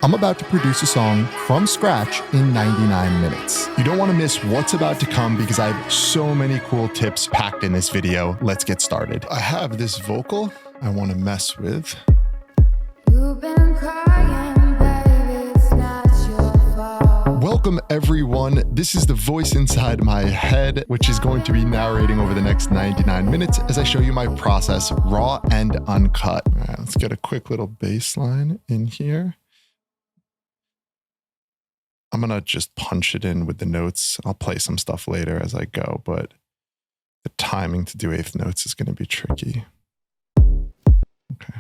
I'm about to produce a song from scratch in 99 minutes. You don't want to miss what's about to come because I have so many cool tips packed in this video. Let's get started. I have this vocal I want to mess with. You've been crying, baby, it's not your fault. Welcome everyone. This is the voice inside my head, which is going to be narrating over the next 99 minutes as I show you my process, raw and uncut. All right, let's get a quick little bass line in here. I'm going to just punch it in with the notes. I'll play some stuff later as I go, but the timing to do eighth notes is going to be tricky. Okay.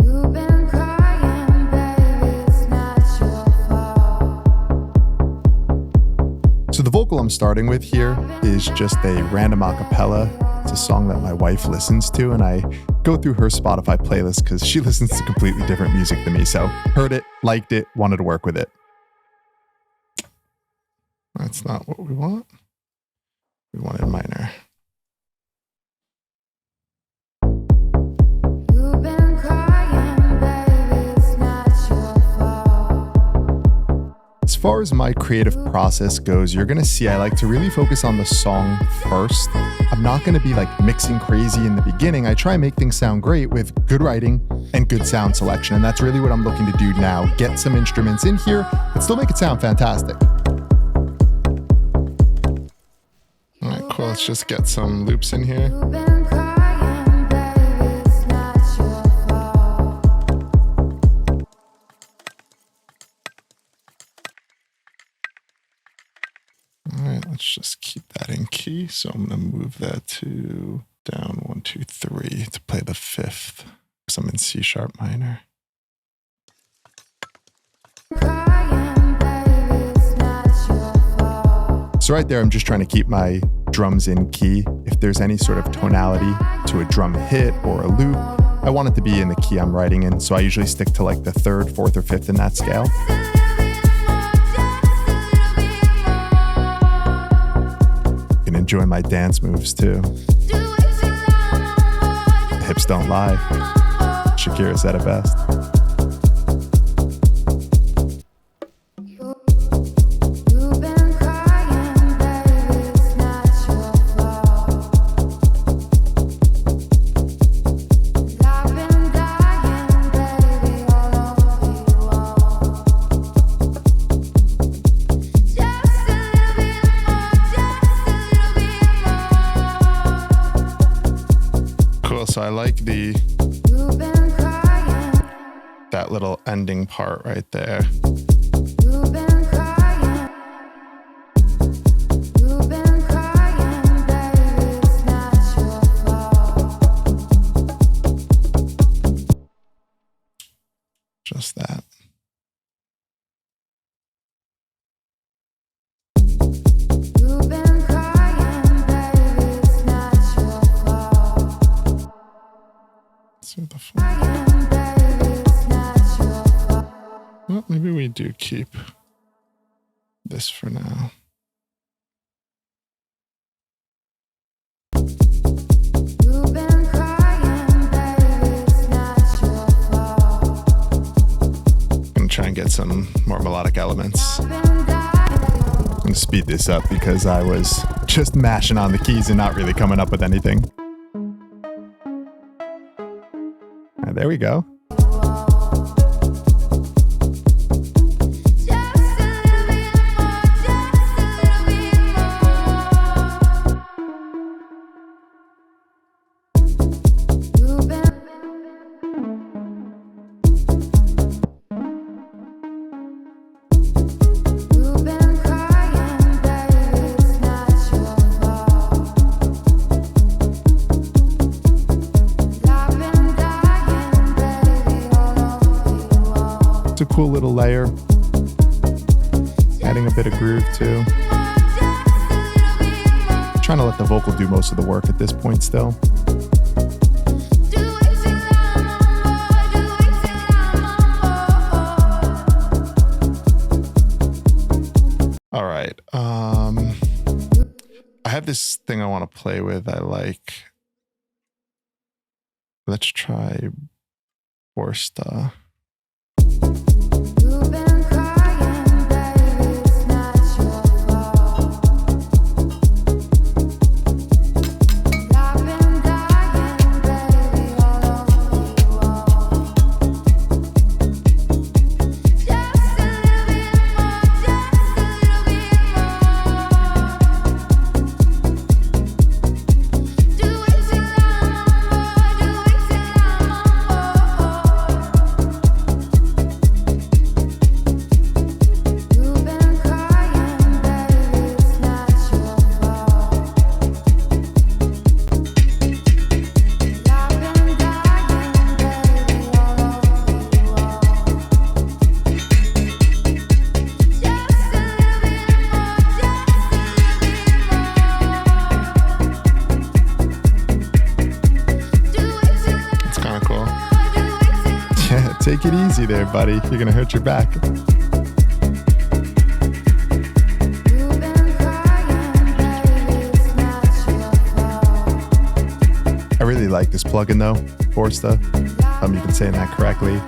You've been crying, baby, it's not your fault. So the vocal I'm starting with here is just a random a cappella. It's a song that my wife listens to, and I go through her Spotify playlist because she listens to completely different music than me. So heard it, liked it, wanted to work with it. That's not what we want. We wanted minor. You've been crying, baby, it's not your fault. As far as my creative process goes, you're going to see I like to really focus on the song first. I'm not going to be like mixing crazy in the beginning. I try and make things sound great with good writing and good sound selection. And that's really what I'm looking to do now. Get some instruments in here, but still make it sound fantastic. All right, cool. Let's just get some loops in here. You've been crying, baby, it's not your fault. All right, let's just keep that in key. So I'm going to move that to down 1, 2, 3 to play the fifth. So I'm in C sharp minor. Crying, baby, it's not your fault. So right there, I'm just trying to keep my drums in key. If there's any sort of tonality to a drum hit or a loop, I want it to be in the key I'm writing in. So I usually stick to like the third, fourth, or fifth in that scale. You can enjoy my dance moves too. The hips don't lie. Shakira said it best. You've been crying, baby, it's not your fault. I've been dying, baby, all over you all. Just a little bit more, just a little bit more. Cool, so I like You've been crying, that little ending part right there. you've been crying. You've been crying, baby, it's not your fault. Just that. You've been crying, baby, it's not your fault. Let's see what the fuck. Crying, baby, it's not your fault. Well, maybe we do keep this for now. You've been crying, baby, it's not your fault. I'm gonna try and get some more melodic elements. I've been dying. I'm gonna speed this up because I was just mashing on the keys and not really coming up with anything. There we go. Just a little bit more, just a little bit more. You've been. You've been crying, baby, it's not your fault. I've been dying, baby, all over you all. It's a cool little layer. Adding a bit of groove too. Trying to let the vocal do most of the work at this point still. All right. I have this thing I want to play with. I like Let's try Forsta. You've been crying, baby, it's not your fault. I've been dying, baby, all over you all. Just a little bit more, just a little bit more. Do it till I'm on board, do it till I'm on board. You've been crying, baby, it's not your fault. I've been dying, baby, all over you all. Just a little bit more, just a little bit more. Do it till I'm It's kind of cool. on, do it till Yeah, take it easy there, buddy. You're gonna hurt your back. You've been crying, baby, it's not your fault. I really like this plugin though, Forsta. You've been saying that correctly.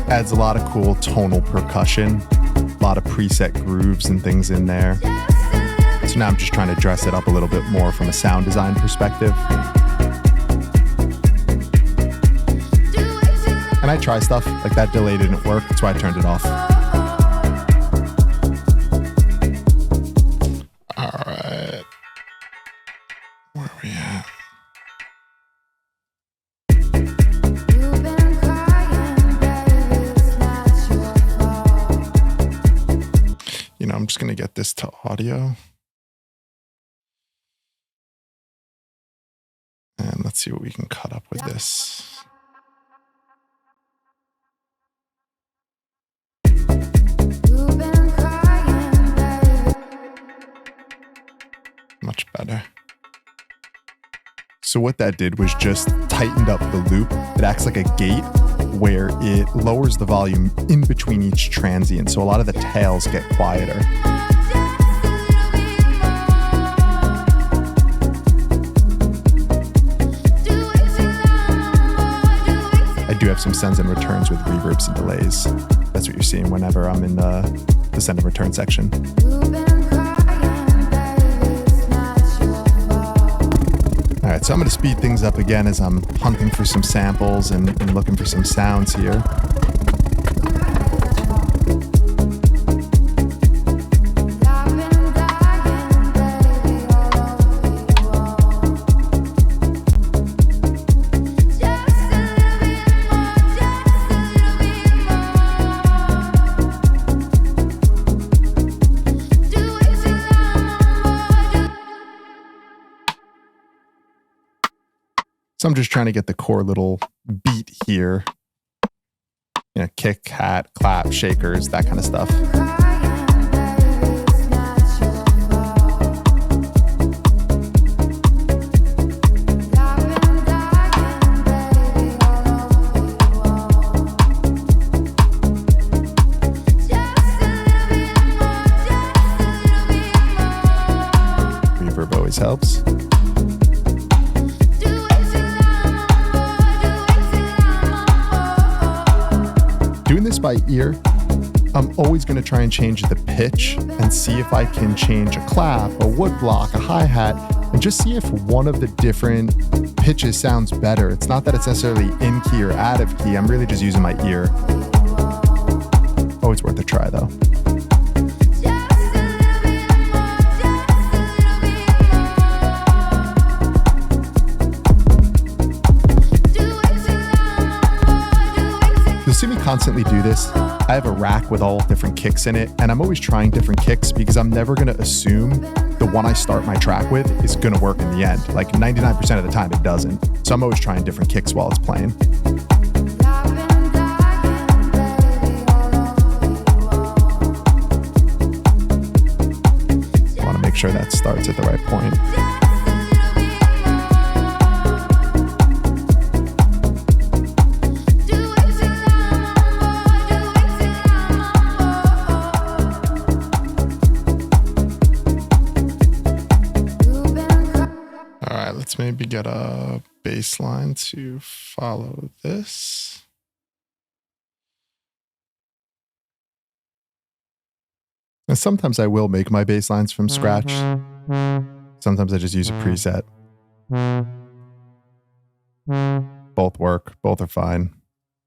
Adds a lot of cool tonal percussion, a lot of preset grooves and things in there. So now I'm just trying to dress it up a little bit more from a sound design perspective. And I try stuff like that delay didn't work. That's why I turned it off. All right. Where are we at? You've been crying, baby, it's not your fault. You know, I'm just going to get this to audio. And let's see what we can cut up with this. You've been crying, baby. Much better. So what that did was just tightened up the loop. It acts like a gate where it lowers the volume in between each transient. So a lot of the tails get quieter. I do have some sends and returns with reverbs and delays. That's what you're seeing whenever I'm in the send and return section. You've been crying, baby, it's not your fault. All right, so I'm going to speed things up again as I'm hunting for some samples and looking for some sounds here. I've been dying, baby, all over you all. Just a little bit more, just a little bit more. Do it till I'm on board. So I'm just trying to get the core little beat here. You know, kick, hat, clap, shakers, that kind of stuff. Crying, baby, it's not your fault. I've been dying, baby, all over you all. Just a little bit more, just a little bit more. Reverb always helps. Do it till I'm on board, do it till I'm on board. Doing this by ear, I'm always going to try and change the pitch and see if I can change a clap, a wood block, a hi-hat, and just see if one of the different pitches sounds better. It's not that it's necessarily in key or out of key. I'm really just using my ear. Always worth a try though. Just a little bit more, just a little bit more. Do it till I'm on board, do it till You'll see me constantly do this. I have a rack with all different kicks in it, and I'm always trying different kicks because I'm never going to assume the one I start my track with is going to work in the end. Like 99% of the time it doesn't. So I'm always trying different kicks while it's playing. I've been dying, baby, all over you all. Want to make sure that starts at the right point. All right, let's maybe get a bass line to follow this. And sometimes I will make my bass lines from scratch. Sometimes I just use a preset. Both work. Both are fine.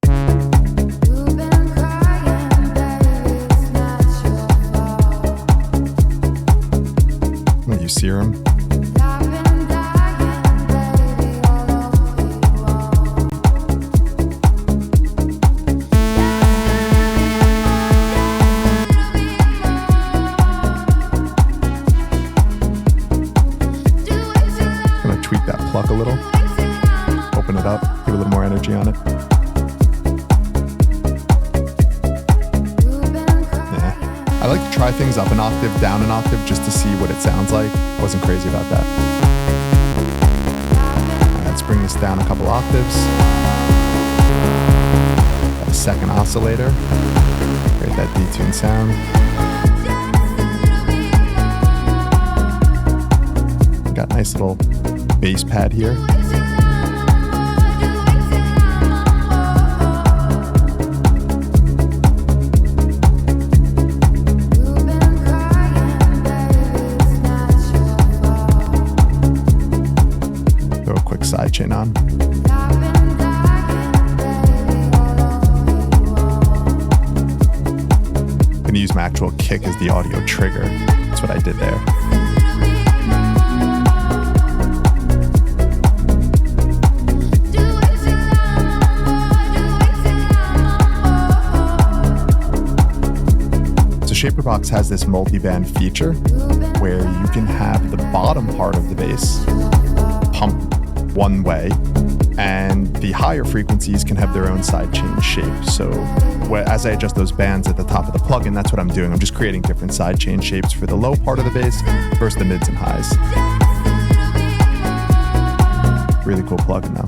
You've been crying, baby, it's not your fault. I'm gonna use Serum. I've been dying, baby, all over you all. I'm gonna tweak that pluck a little. Open it up. Give a little more energy on it. Yeah. I like to try things up an octave, down an octave, just to see what it sounds like. Wasn't crazy about that. All right, let's bring this down a couple octaves. Got a second oscillator. Create that detuned sound. Got a nice little bass pad here. Throw a quick sidechain on. I'm gonna use my actual kick as the audio trigger. That's what I did there. Shaperbox has this multi-band feature where you can have the bottom part of the bass pump one way and the higher frequencies can have their own sidechain shape. So as I adjust those bands at the top of the plugin, that's what I'm doing. I'm just creating different sidechain shapes for the low part of the bass versus the mids and highs. Really cool plugin though.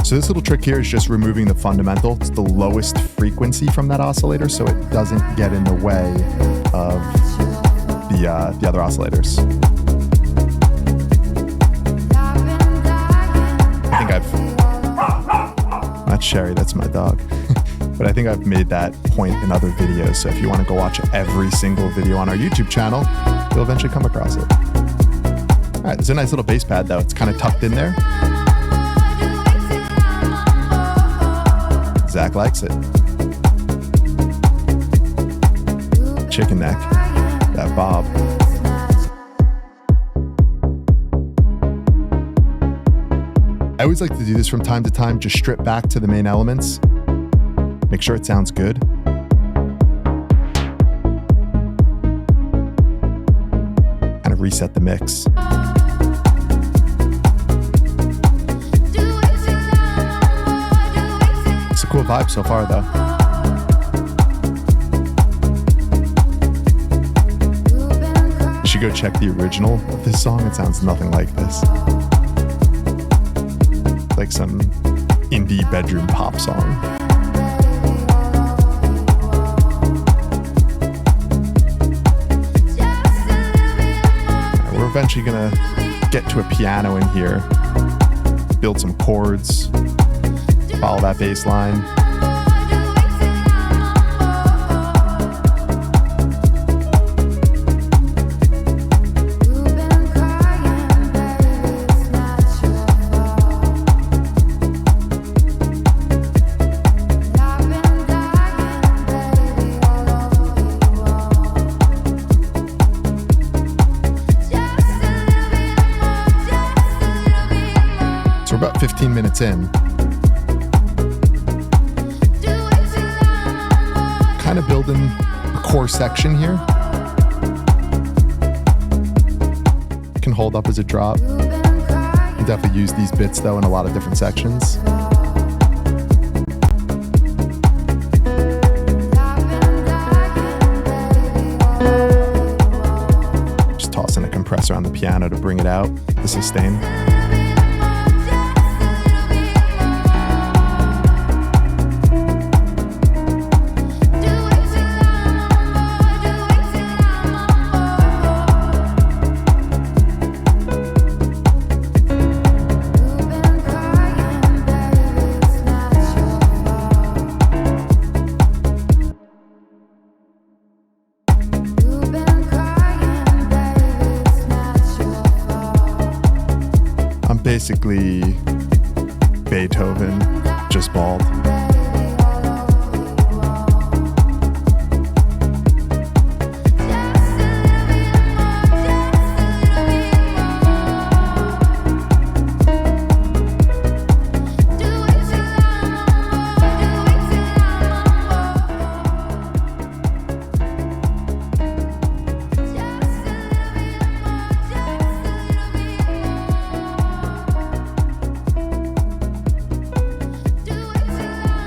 So this little trick here is just removing the fundamental. It's the lowest frequency from that oscillator, so it doesn't get in the way of the other oscillators. I think that's Sherry, that's my dog. But I think I've made that point in other videos. So if you want to go watch every single video on our YouTube channel, you'll eventually come across it. All right, there's a nice little bass pad though. It's kind of tucked in there. Zack likes it. Chicken neck. That bob. I always like to do this from time to time. Just strip back to the main elements. Make sure it sounds good. Kind of reset the mix. Cool vibe so far though. You should go check the original of this song. It sounds nothing like this. Like some indie bedroom pop song. We're eventually gonna get to a piano in here, build some chords, follow that bass line. So we're about 15 minutes in. Kind of building a core section here. Can hold up as a drop. You definitely use these bits though in a lot of different sections. Just tossing a compressor on the piano to bring it out, the sustain. Basically, Beethoven, just bald.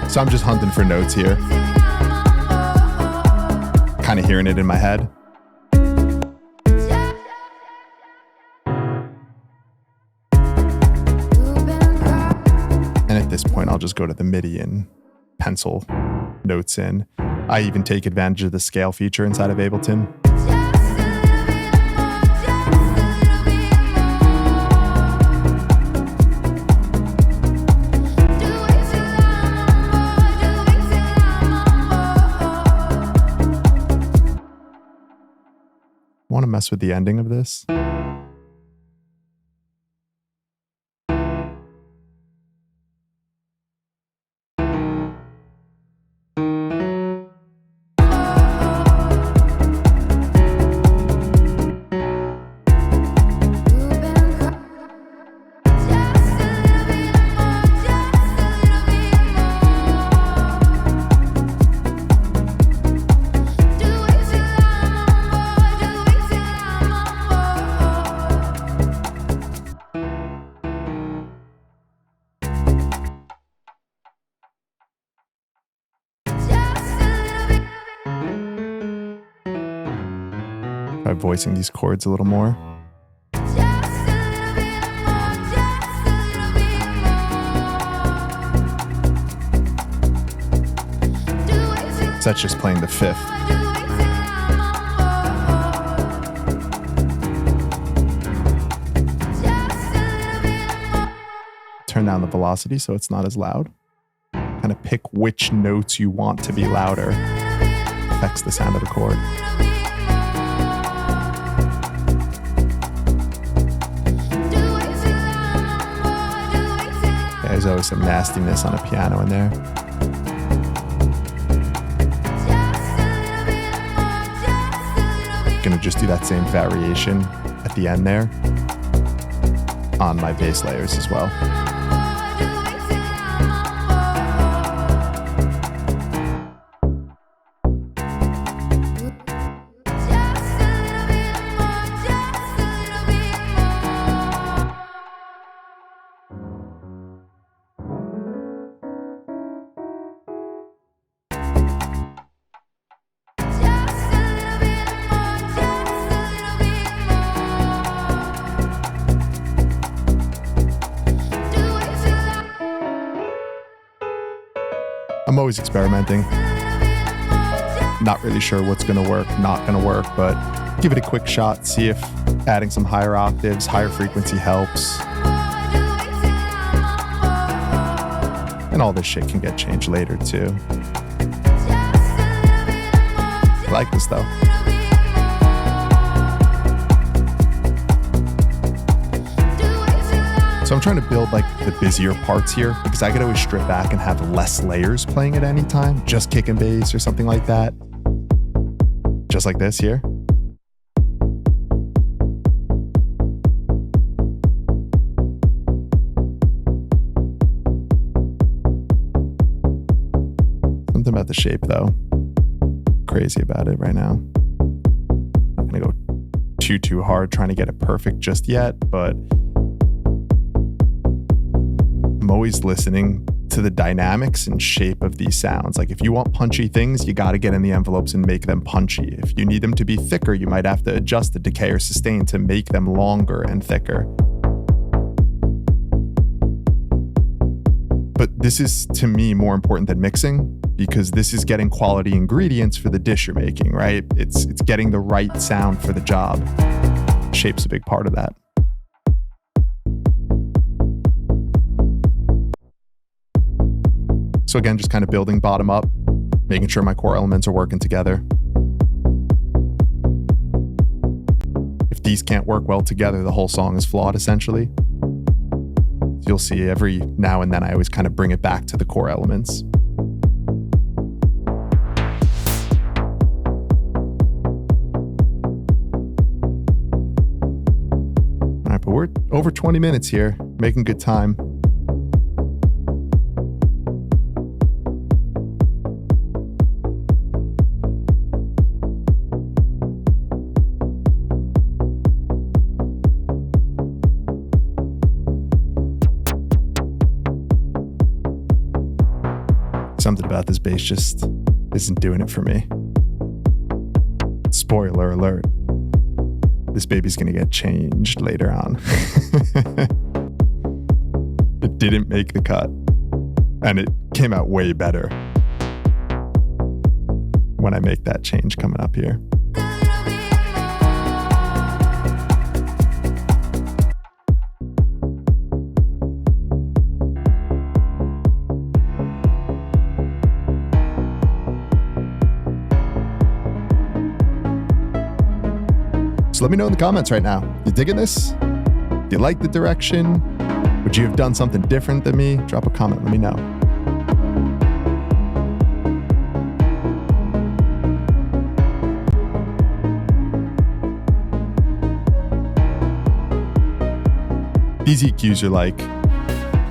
So I'm just hunting for notes here. Kind of hearing it in my head. And at this point, I'll just go to the MIDI and pencil notes in. I even take advantage of the scale feature inside of Ableton. Want to mess with the ending of this? By voicing these chords a little more. So that's just playing the fifth. Turn down the velocity so it's not as loud. Kind of pick which notes you want to be louder. Affects the sound of the chord. There's always some nastiness on a piano in there. Gonna just do that same variation at the end there on my bass layers as well. I'm always experimenting. Not really sure what's gonna work, not gonna work, but give it a quick shot, see if adding some higher octaves, higher frequency helps. And all this shit can get changed later too. I like this though. So I'm trying to build like the busier parts here because I could always strip back and have less layers playing at any time, just kick and bass or something like that. Just like this here. Something about the shape though. Crazy about it right now. Not gonna go too hard trying to get it perfect just yet, but I'm always listening to the dynamics and shape of these sounds. Like if you want punchy things, you got to get in the envelopes and make them punchy. If you need them to be thicker, you might have to adjust the decay or sustain to make them longer and thicker. But this is, to me, more important than mixing because this is getting quality ingredients for the dish you're making, right? It's getting the right sound for the job. Shape's a big part of that. So again, just kind of building bottom up, making sure my core elements are working together. If these can't work well together, the whole song is flawed, essentially. You'll see every now and then I always kind of bring it back to the core elements. All right, but we're over 20 minutes here, making good time. Something about this bass just isn't doing it for me. Spoiler alert. This baby's gonna get changed later on. It didn't make the cut. And it came out way better when I make that change coming up here. So let me know in the comments right now. You digging this? Do you like the direction? Would you have done something different than me? Drop a comment, let me know. These EQs are like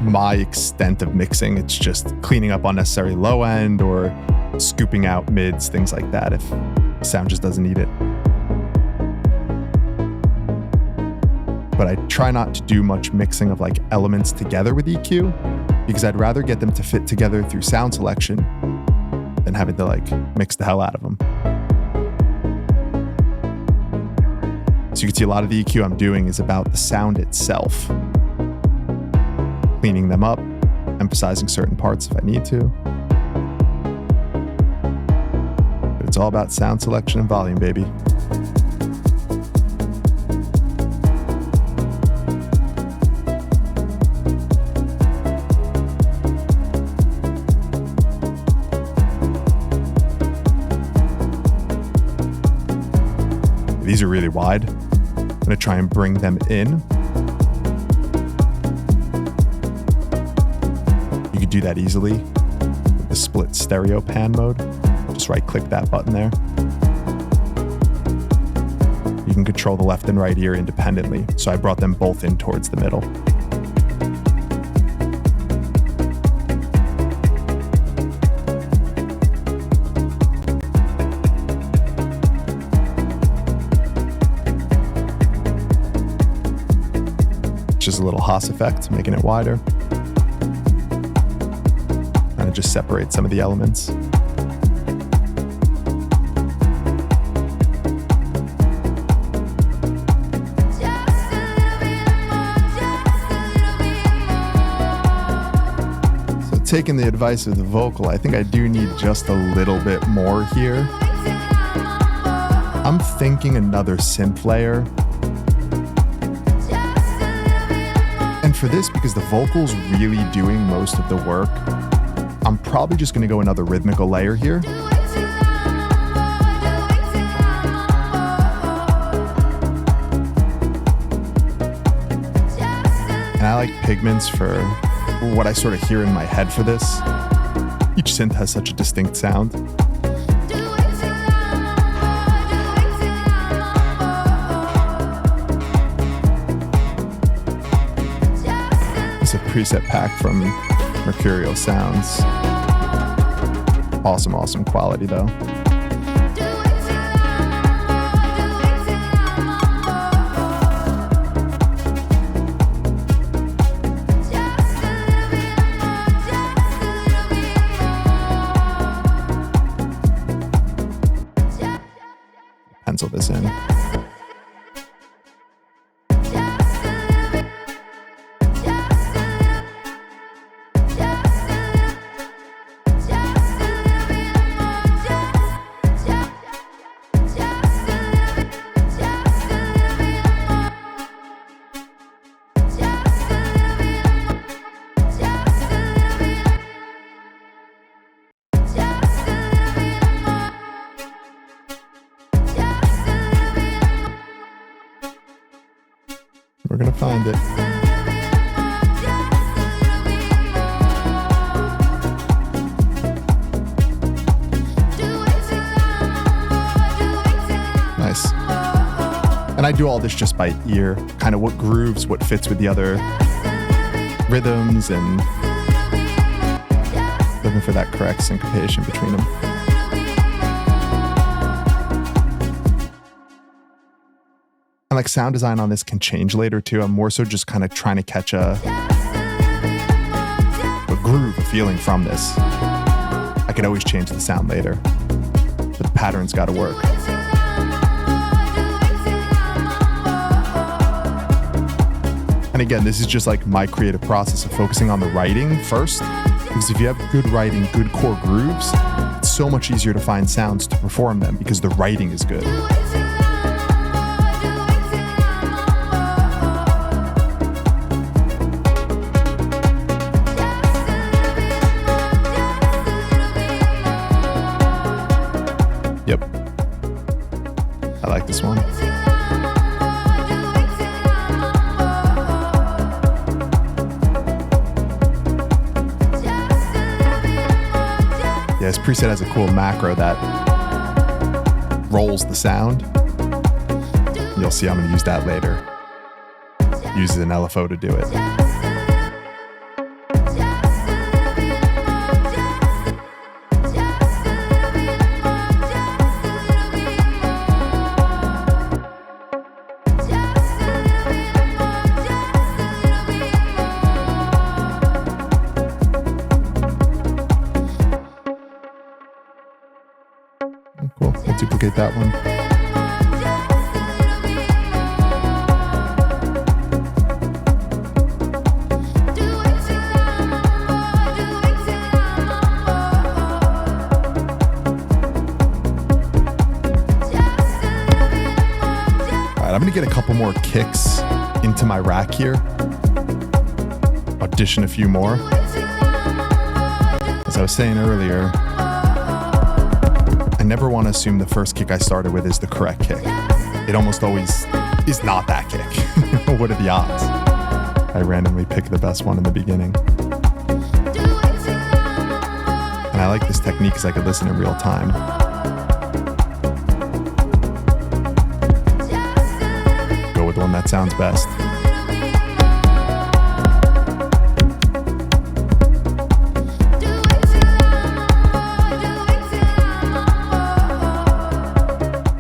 my extent of mixing. It's just cleaning up unnecessary low end or scooping out mids, things like that if the sound just doesn't need it. But I try not to do much mixing of like elements together with EQ because I'd rather get them to fit together through sound selection than having to like mix the hell out of them. So you can see a lot of the EQ I'm doing is about the sound itself. Cleaning them up, emphasizing certain parts if I need to. But it's all about sound selection and volume, baby. These are really wide. I'm gonna try and bring them in. You could do that easily with the split stereo pan mode. Just right click that button there. You can control the left and right ear independently. So I brought them both in towards the middle. Just a little Haas effect, making it wider. And it just separates some of the elements. So taking the advice of the vocal, I think I do need just a little bit more here. I'm thinking another synth layer. And for this, because the vocal's really doing most of the work, I'm probably just gonna go another rhythmical layer here. And I like pigments for what I sort of hear in my head for this. Each synth has such a distinct sound. It's a preset pack from Mercurial Sounds. Awesome, awesome quality though. Pencil this in. We're gonna find it. And I do all this just by ear, kind of what grooves, what fits with the other rhythms, and looking for that correct syncopation between them. And like sound design on this can change later too. I'm more so just kind of trying to catch a groove, a feeling from this. I could always change the sound later, but the pattern's got to work. And again, this is just like my creative process of focusing on the writing first, because if you have good writing, good core grooves, it's so much easier to find sounds to perform them because the writing is good. Yep. I like this one. Yeah, this preset has a cool macro that rolls the sound. You'll see I'm going to use that later. Uses an LFO to do it. Cool, we'll duplicate that one. All right, I'm gonna get a couple more kicks into my rack here. Audition a few more. As I was saying earlier, I never want to assume the first kick I started with is the correct kick. It almost always is not that kick. What are the odds? I randomly pick the best one in the beginning. And I like this technique because I could listen in real time. Go with the one that sounds best.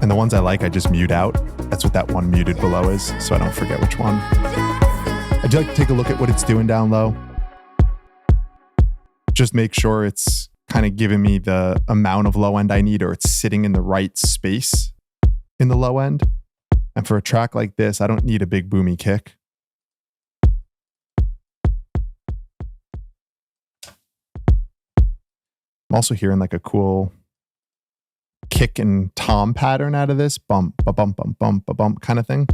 And the ones I like, I just mute out. That's what that one muted below is, so I don't forget which one. I do like to take a look at what it's doing down low. Just make sure it's kind of giving me the amount of low end I need, or it's sitting in the right space in the low end. And for a track like this, I don't need a big boomy kick. I'm also hearing like a cool kick and tom pattern out of this, bump, ba bump, bump, bump, ba bump kind of thing.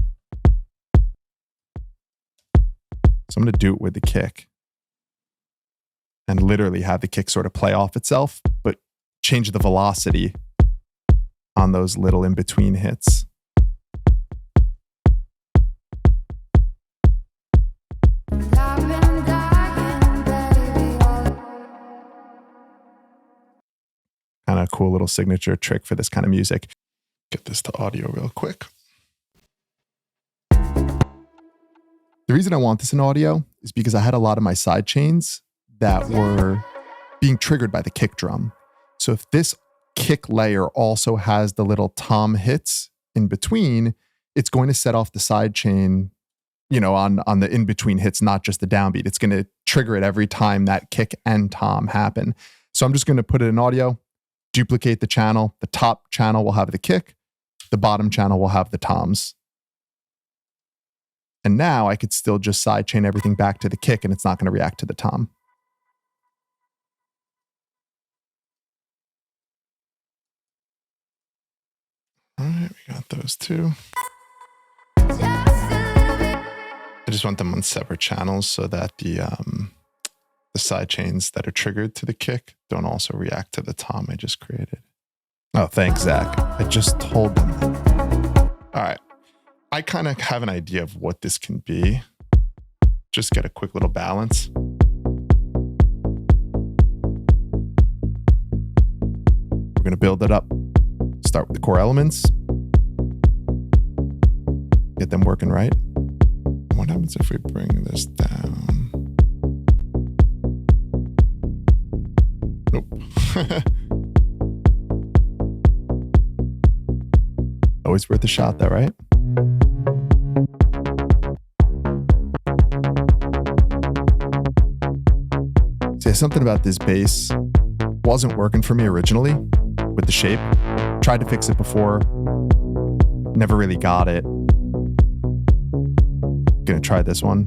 So I'm going to do it with the kick and literally have the kick sort of play off itself, but change the velocity on those little in-between hits. Kind of cool little signature trick for this kind of music. Get this to audio real quick. The reason I want this in audio is because I had a lot of my side chains that were being triggered by the kick drum. So if this kick layer also has the little tom hits in between, it's going to set off the side chain, you know, on the in-between hits, not just the downbeat. It's going to trigger it every time that kick and tom happen. So I'm just going to put it in audio, duplicate the channel. The top channel will have the kick. The bottom channel will have the toms. And now I could still just sidechain everything back to the kick and it's not going to react to the tom. All right, we got those two. I just want them on separate channels so that the side chains that are triggered to the kick don't also react to the tom I just created. Oh, thanks, Zack. I just told them that. All right. I kind of have an idea of what this can be. Just get a quick little balance. We're going to build it up. Start with the core elements. get them working right. What happens if we bring this down? Nope. Always worth a shot though, right? See, something about this bass wasn't working for me originally with the shape. Tried to fix it before, never really got it. Gonna try this one.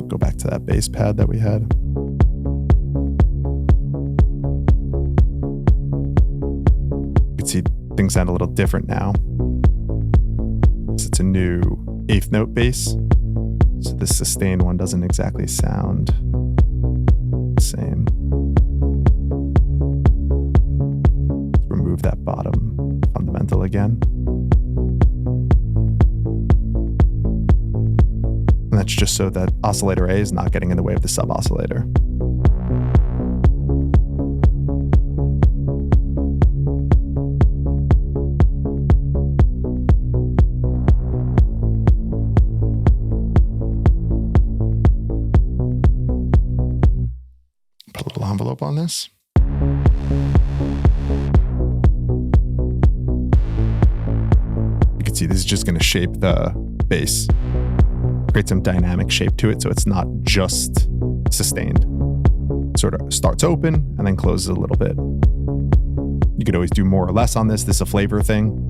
Go back to that bass pad that we had. You can see things sound a little different now. It's a new 8th note bass, so this sustained one doesn't exactly sound the same. Let's remove that bottom fundamental again. And that's just so that oscillator A is not getting in the way of the sub-oscillator. Put a little envelope on this. You can see this is just going to shape the bass. Create some dynamic shape to it so it's not just sustained. Sort of starts open and then closes a little bit. You could always do more or less on this. This is a flavor thing.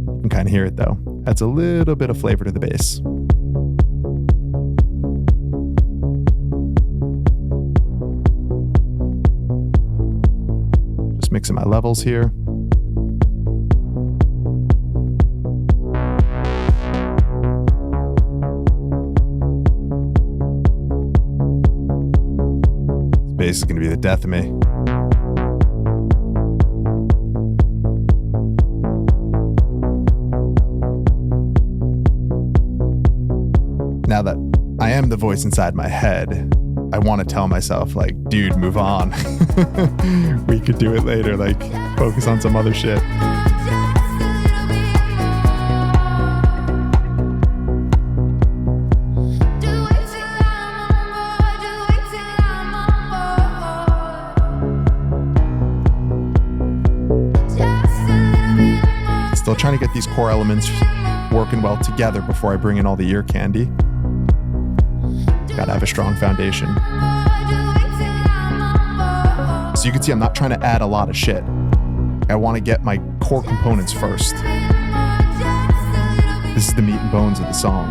You can kind of hear it though. Adds a little bit of flavor to the bass. Just mixing my levels here. Bass is going to be the death of me. Now that I am the voice inside my head, I want to tell myself, like, dude, move on. We could do it later, like, focus on some other shit. Still trying to get these core elements working well together before I bring in all the ear candy. Gotta have a strong foundation. So you can see I'm not trying to add a lot of shit. I want to get my core components first. This is the meat and bones of the song.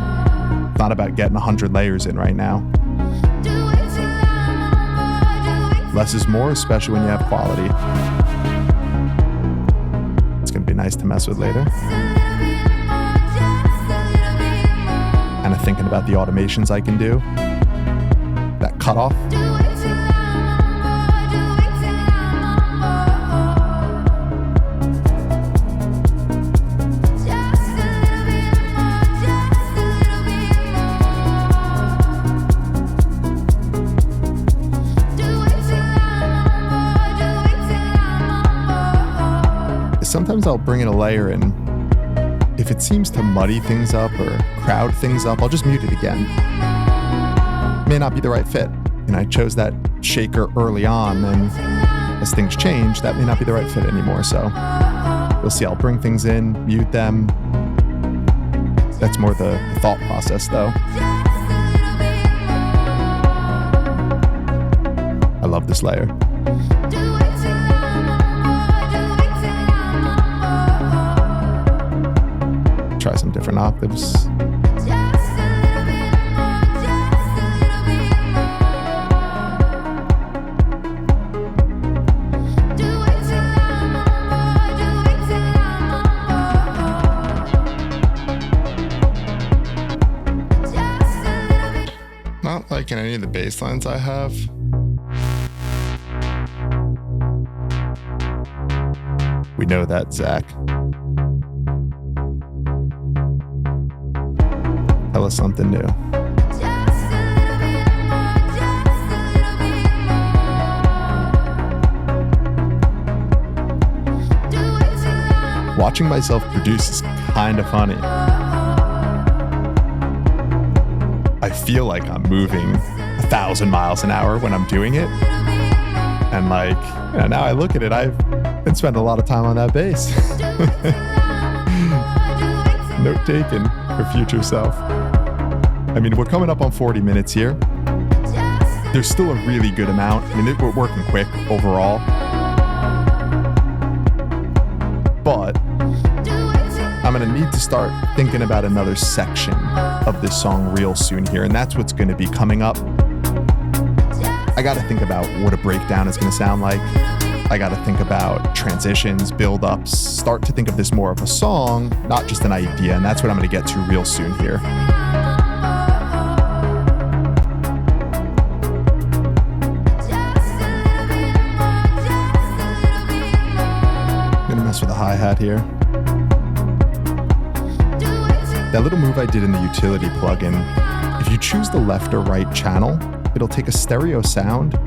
It's not about getting 100 layers in right now. Less is more, especially when you have quality. It's going to be nice to mess with later. Kind of thinking about the automations I can do. That cutoff. Sometimes I'll bring in a layer and if it seems to muddy things up or crowd things up, I'll just mute it again. May not be the right fit. And I chose that shaker early on, and as things change, that may not be the right fit anymore. So you'll see I'll bring things in, mute them. That's more the thought process though. I love this layer. Try some different octaves. liking any of the bass lines I have. We know that, Zack. Tell us something new. Watching myself produce is kind of funny. I feel like I'm moving 1,000 miles an hour when I'm doing it. And like, you know, now I look at it, I've been spending a lot of time on that bass. Note taken for future self. I mean, we're coming up on 40 minutes here. There's still a really good amount. I mean, we're working quick overall. But I'm going to need to start thinking about another section of this song real soon here, and that's what's going to be coming up. I got to think about what a breakdown is going to sound like. I got to think about transitions, build-ups, start to think of this more of a song, not just an idea, and that's what I'm going to get to real soon here. I'm going to mess with the hi-hat here. That little move I did in the utility plugin, if you choose the left or right channel, it'll take a stereo sound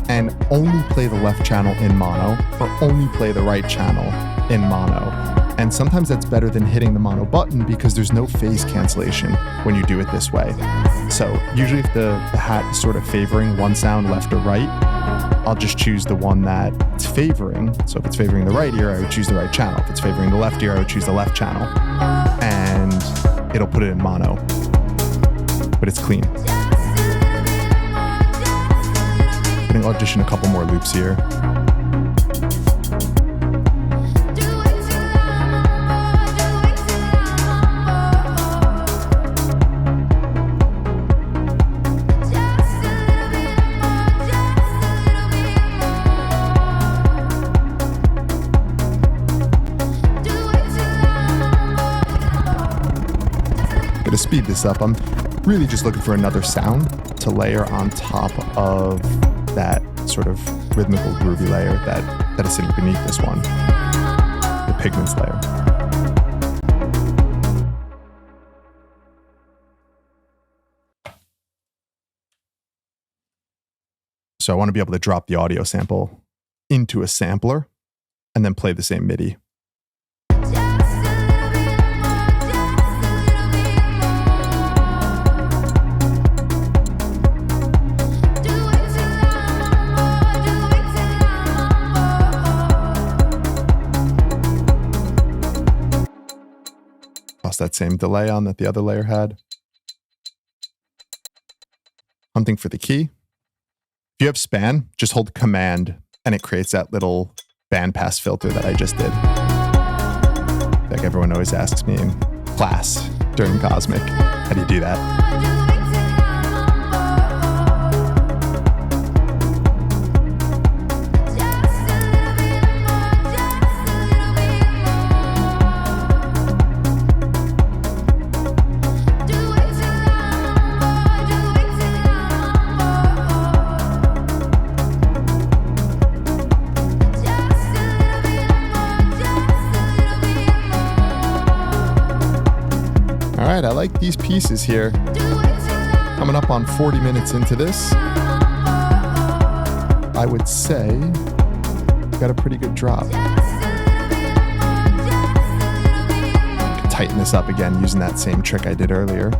and only play the left channel in mono or only play the right channel in mono. And sometimes that's better than hitting the mono button because there's no phase cancellation when you do it this way. So usually if the hat is sort of favoring one sound left or right, I'll just choose the one that it's favoring. So if it's favoring the right ear, I would choose the right channel. If it's favoring the left ear, I would choose the left channel. And it'll put it in mono, but it's clean. I'm gonna audition a couple more loops here. To speed this up, I'm really just looking for another sound to layer on top of that sort of rhythmical groovy layer that is sitting beneath this one, the pigments layer. So I want to be able to drop the audio sample into a sampler and then play the same MIDI. That same delay on that the other layer had. Hunting for the key. If you have span, just hold Command and it creates that little bandpass filter that I just did. Like everyone always asks me in class during Cosmic, how do you do that? I like these pieces here. Coming up on 40 minutes into this, I would say got a pretty good drop. Can tighten this up again using that same trick I did earlier.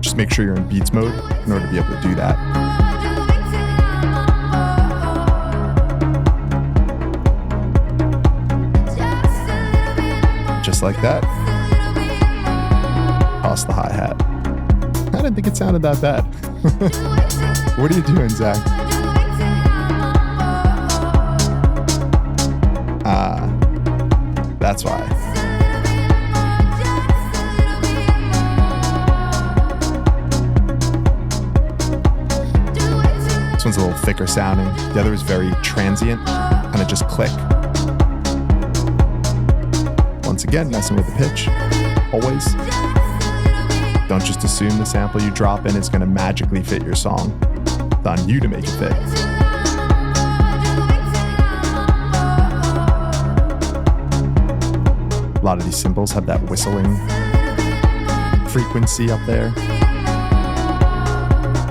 Just make sure you're in beats mode in order to be able to do that. Just like that. Toss the hi-hat. I didn't think it sounded that bad. What are you doing, Zack? That's why. This one's a little thicker sounding. The other is very transient, kind of just click. Once again, messing with the pitch. Always. Don't just assume the sample you drop in is going to magically fit your song. It's on you to make it fit. A lot of these cymbals have that whistling frequency up there.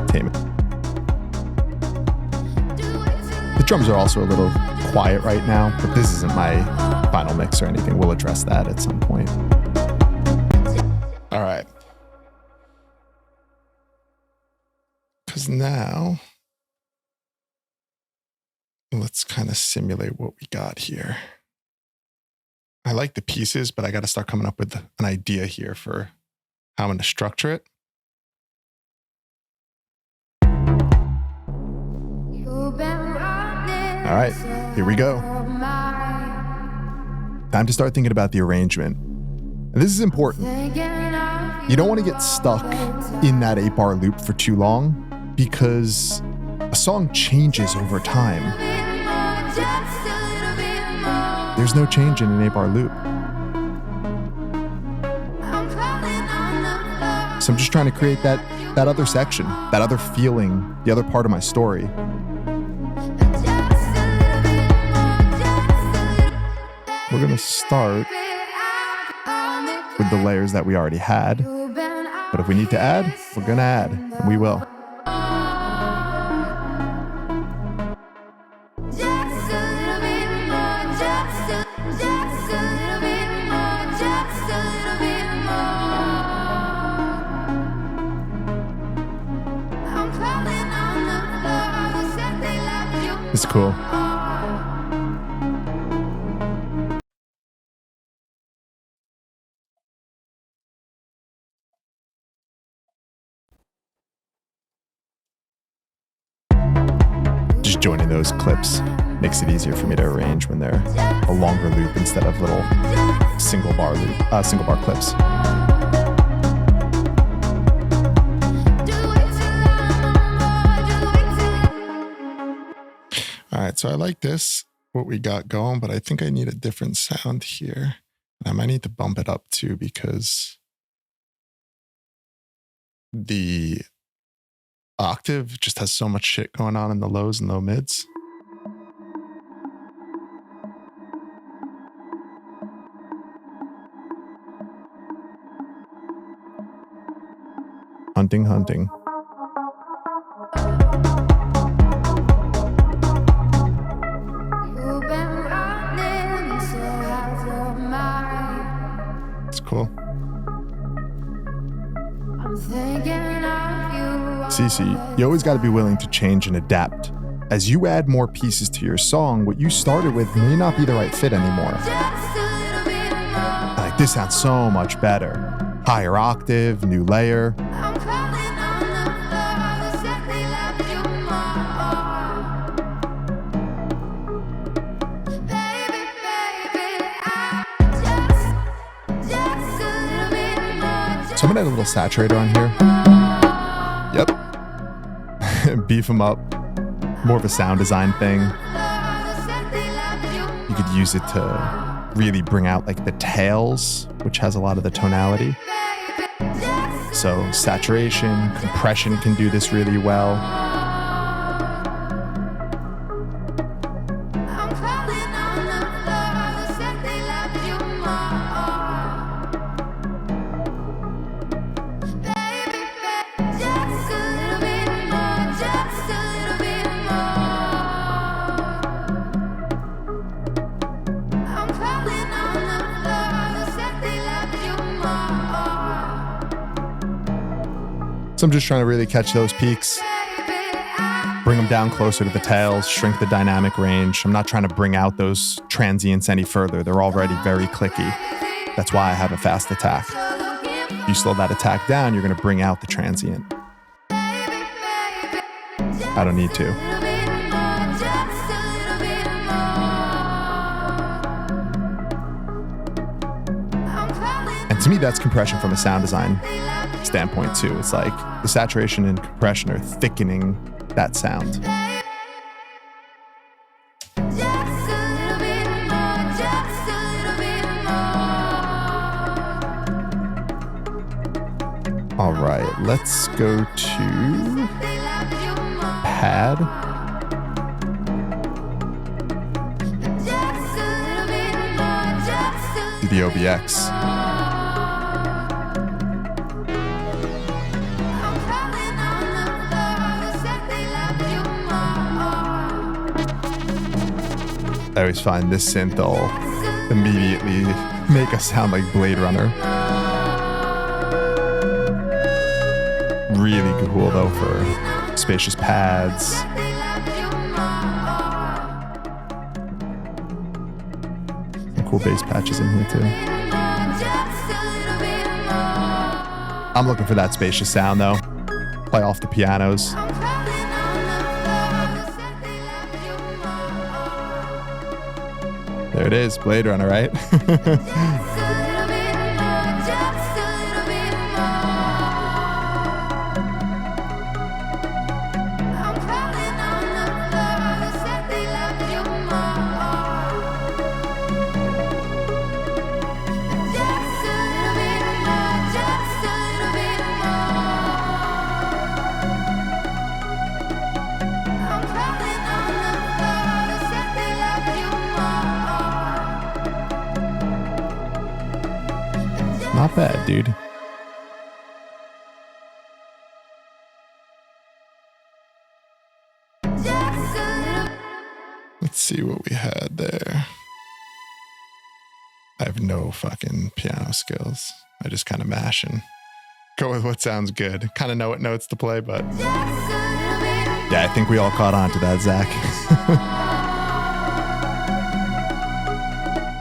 Tame it. The drums are also a little quiet right now, but this isn't my final mix or anything. We'll address that at some point. All right. Because now, let's kind of simulate what we got here. I like the pieces, but I got to start coming up with an idea here for how I'm going to structure it. All right, here we go. Time to start thinking about the arrangement. And this is important. You don't want to get stuck in that 8-bar loop for too long because a song changes over time. There's no change in an 8-bar loop. So I'm just trying to create that other section, that other feeling, the other part of my story. We're going to start with the layers that we already had. But if we need to add, we're going to add, and we will. It's cool. Just joining those clips makes it easier for me to arrange when they're a longer loop instead of little single bar clips. All right, so I like this, what we got going, but I think I need a different sound here. I might need to bump it up too because the octave just has so much shit going on in the lows and low mids. Hunting. It's cool. Cece, you always got to be willing to change and adapt. As you add more pieces to your song, what you started with may not be the right fit anymore. Like, this sounds so much better. Higher octave, new layer. So I'm gonna add a little saturator on here. Yep. Beef them up. More of a sound design thing. You could use it to really bring out like the tails, which has a lot of the tonality. So saturation, compression can do this really well. So I'm just trying to really catch those peaks, bring them down closer to the tails, shrink the dynamic range. I'm not trying to bring out those transients any further. They're already very clicky. That's why I have a fast attack. You slow that attack down, you're going to bring out the transient. I don't need to. And to me, that's compression from a sound design standpoint too. It's like the saturation and compression are thickening that sound. All right, let's go to pad. Do the OBX. I always find this synth will immediately make us sound like Blade Runner. Really cool though for spacious pads. Some cool bass patches in here too. I'm looking for that spacious sound though. Play off the pianos. There it is, Blade Runner, right? Not bad, dude. Let's see what we had there. I have no fucking piano skills. I just kind of mash and go with what sounds good. Kind of know what notes to play, but yeah, I think we all caught on to that, Zach.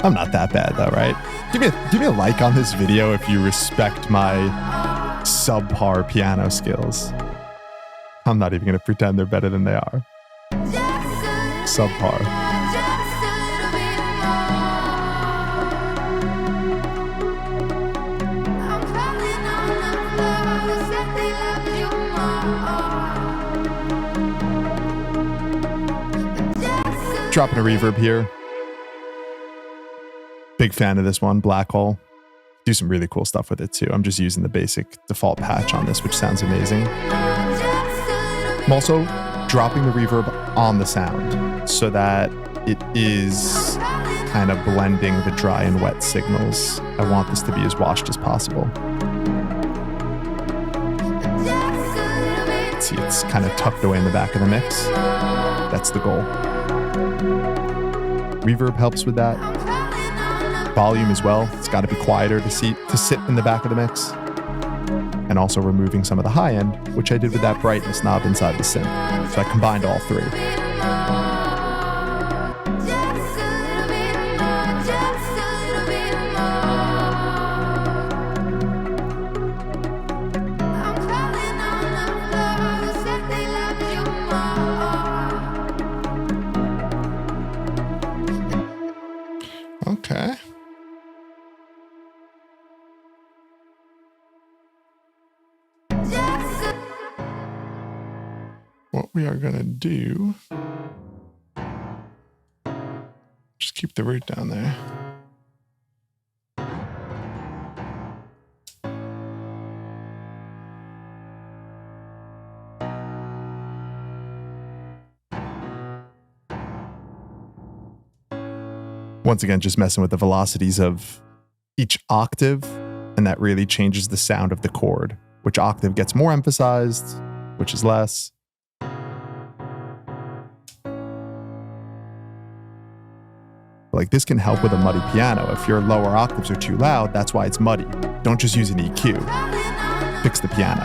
I'm not that bad though, right? Give me a like on this video if you respect my subpar piano skills. I'm not even going to pretend they're better than they are. Subpar. Dropping a reverb here. Big fan of this one, Black Hole. Do some really cool stuff with it too. I'm just using the basic default patch on this, which sounds amazing. I'm also dropping the reverb on the sound so that it is kind of blending the dry and wet signals. I want this to be as washed as possible. Let's see, it's kind of tucked away in the back of the mix. That's the goal. Reverb helps with that. Volume as well. It's got to be quieter to sit in the back of the mix. And also removing some of the high end, which I did with that brightness knob inside the synth. So I combined all three. Okay. What we are going to do, just keep the root down there. Once again, just messing with the velocities of each octave, and that really changes the sound of the chord. Which octave gets more emphasized, which is less. Like this can help with a muddy piano. If your lower octaves are too loud, that's why it's muddy. Don't just use an EQ. Fix the piano.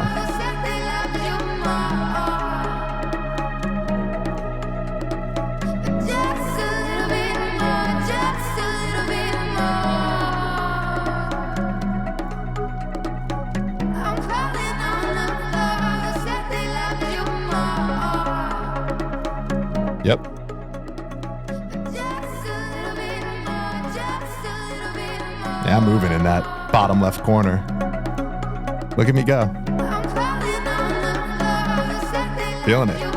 Yep. Yeah, I'm moving in that bottom left corner. Look at me go. Feeling it.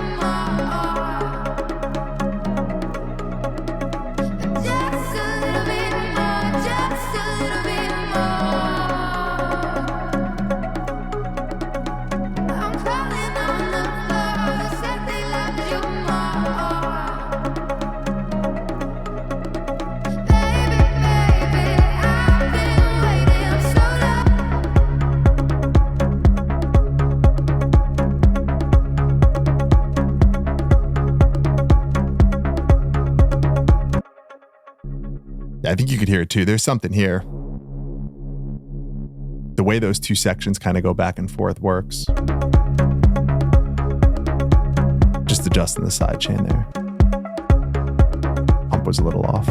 I think you could hear it too. There's something here. The way those two sections kind of go back and forth works. Just adjusting the side chain there. Pump was a little off.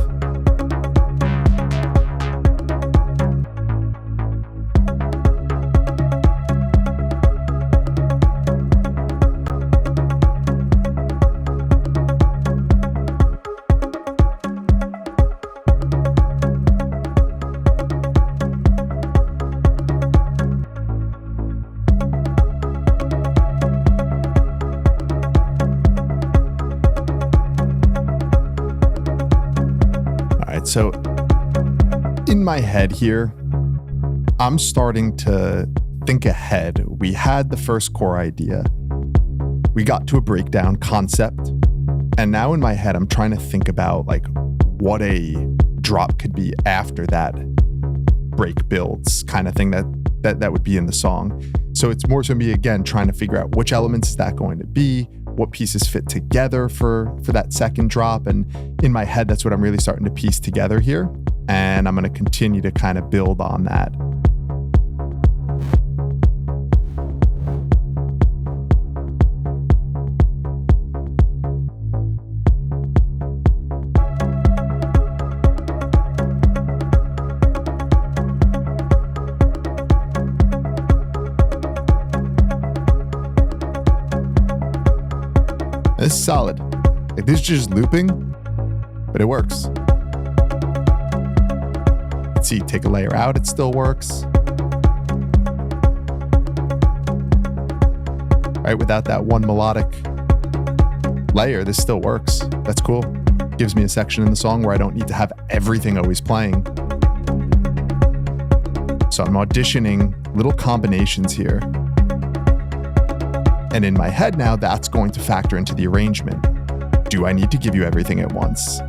So in my head here, I'm starting to think ahead. We had the first core idea. We got to a breakdown concept. And now in my head, I'm trying to think about like what a drop could be after that break builds kind of thing that would be in the song. So it's more so me, again, trying to figure out which elements is that going to be, what pieces fit together for that second drop. And in my head, that's what I'm really starting to piece together here. And I'm going to continue to kind of build on that. This is solid. Like, this is just looping, but it works. Let's see, take a layer out, it still works. Right, without that one melodic layer, this still works. That's cool. Gives me a section in the song where I don't need to have everything always playing. So I'm auditioning little combinations here. And in my head now, that's going to factor into the arrangement. Do I need to give you everything at once?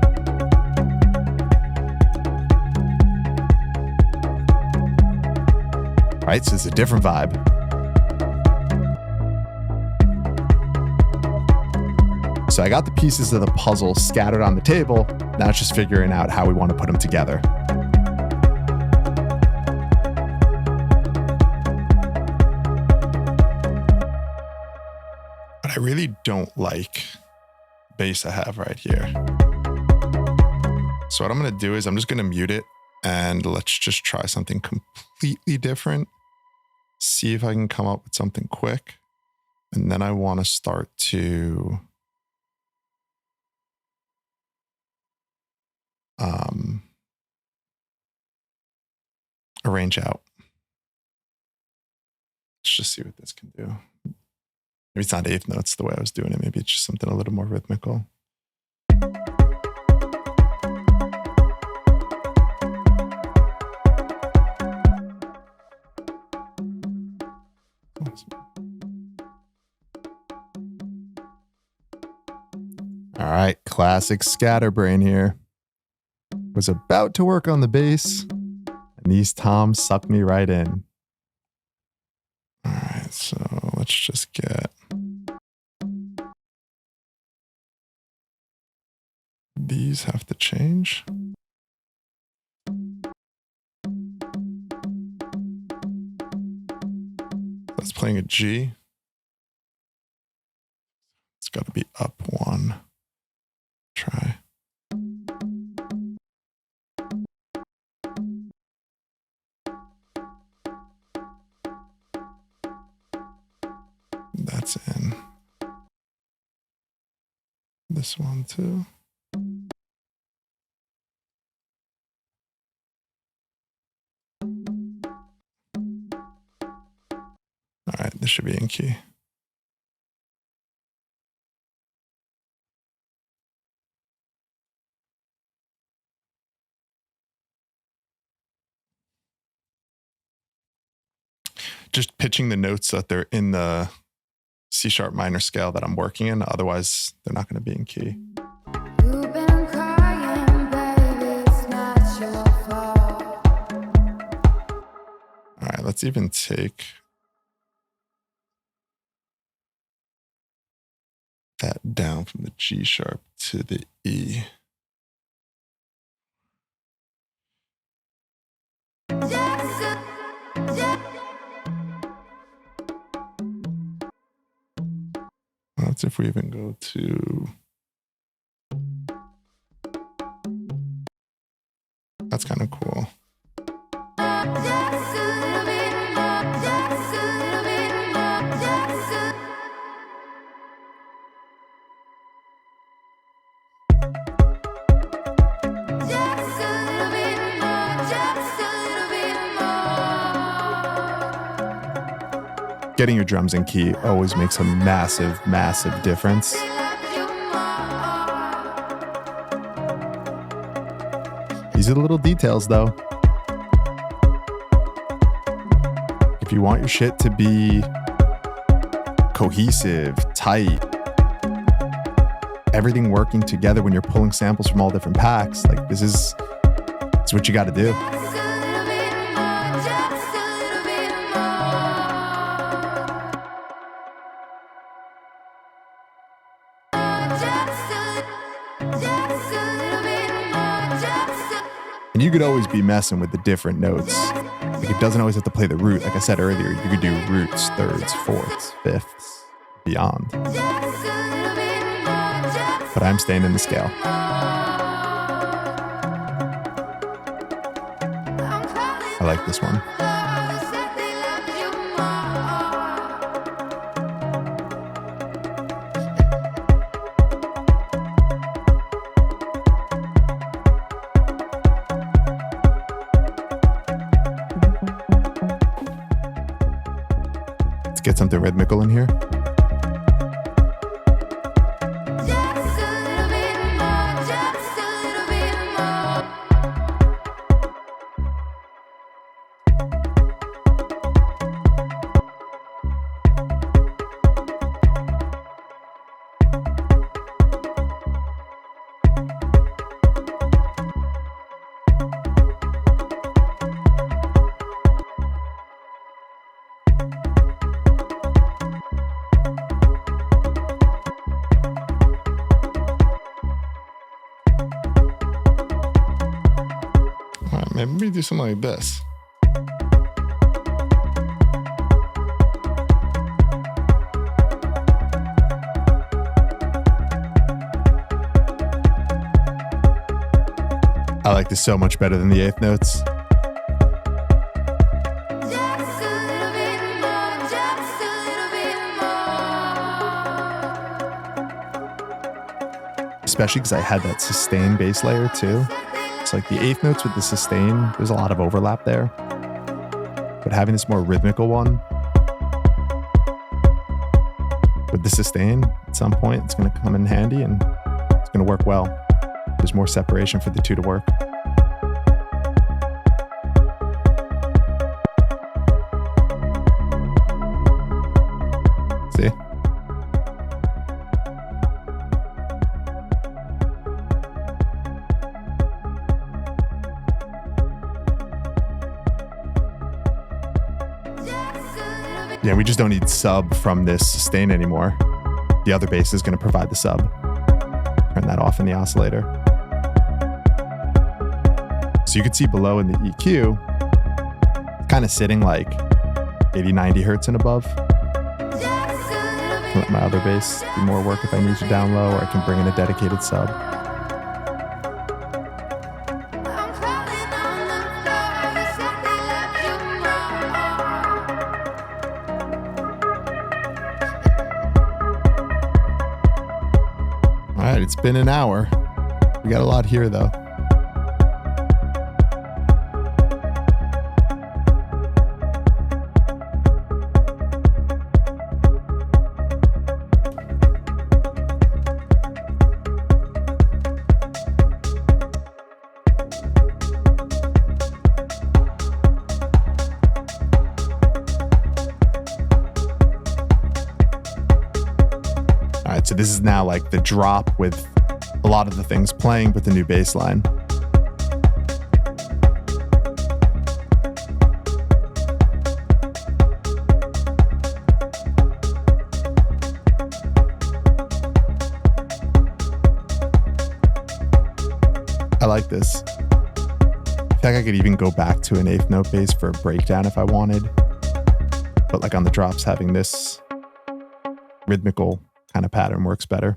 Right, so it's a different vibe. So I got the pieces of the puzzle scattered on the table. Now it's just figuring out how we want to put them together. I really don't like bass I have right here. So what I'm going to do is I'm just going to mute it and let's just try something completely different. See if I can come up with something quick. And then I want to start to arrange out. Let's just see what this can do. Maybe it's not eighth notes the way I was doing it. Maybe it's just something a little more rhythmical. All right, classic scatterbrain here. Was about to work on the bass, and these toms sucked me right in. All right, so let's just get these have to change. That's playing a G. It's got to be up one. Try. That's in. This one too. All right, this should be in key. Just pitching the notes so that they're in the C sharp minor scale that I'm working in. Otherwise, they're not going to be in key. You've been crying, baby, it's not your fault. All right, let's even take that down from the G sharp to the E. Let's see if we even go to... That's kind of cool. Getting your drums in key always makes a massive, massive difference. These are the little details, though. If you want your shit to be cohesive, tight, everything working together when you're pulling samples from all different packs, like it's what you got to do. And you could always be messing with the different notes. Like it doesn't always have to play the root. Like I said earlier, you could do roots, thirds, fourths, fifths, beyond. But I'm staying in the scale. I like this one. Get something rhythmical in here. Maybe do something like this. I like this so much better than the eighth notes. Especially because I had that sustain bass layer too. It's like the eighth notes with the sustain, there's a lot of overlap there. But having this more rhythmical one with the sustain, at some point it's going to come in handy and it's going to work well. There's more separation for the two to work. See? Yeah, we just don't need sub from this sustain anymore. The other bass is going to provide the sub. Turn that off in the oscillator. So you can see below in the EQ, kind of sitting like 80, 90 hertz and above. Let my other bass do more work if I need to down low, or I can bring in a dedicated sub. All right, it's been an hour. We got a lot here though. So this is now like the drop with a lot of the things playing with the new bass line. I like this. In fact, I could even go back to an eighth note bass for a breakdown if I wanted. But like on the drops, having this rhythmical kind of pattern works better.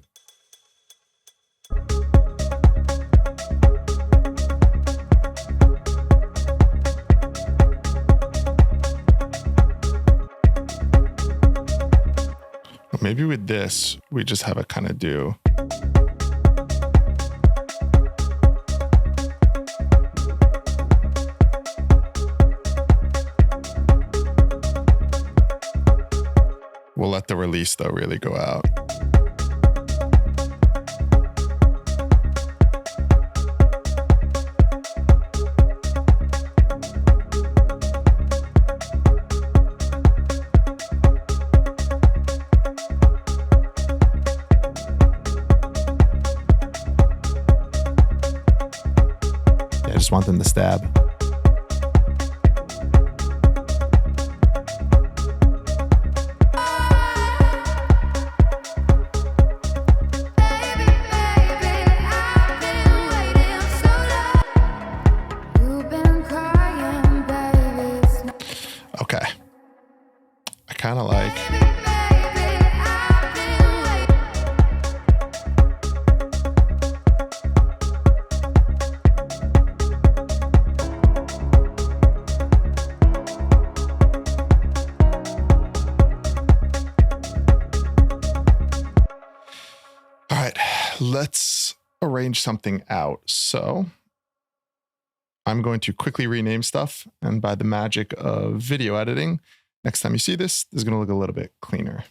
Maybe with this, we just have it kind of do. We'll let the release though really go out. I just want them to stab. Okay. I kind of like. All right, let's arrange something out. So I'm going to quickly rename stuff, and by the magic of video editing, next time you see this, this is going to look a little bit cleaner.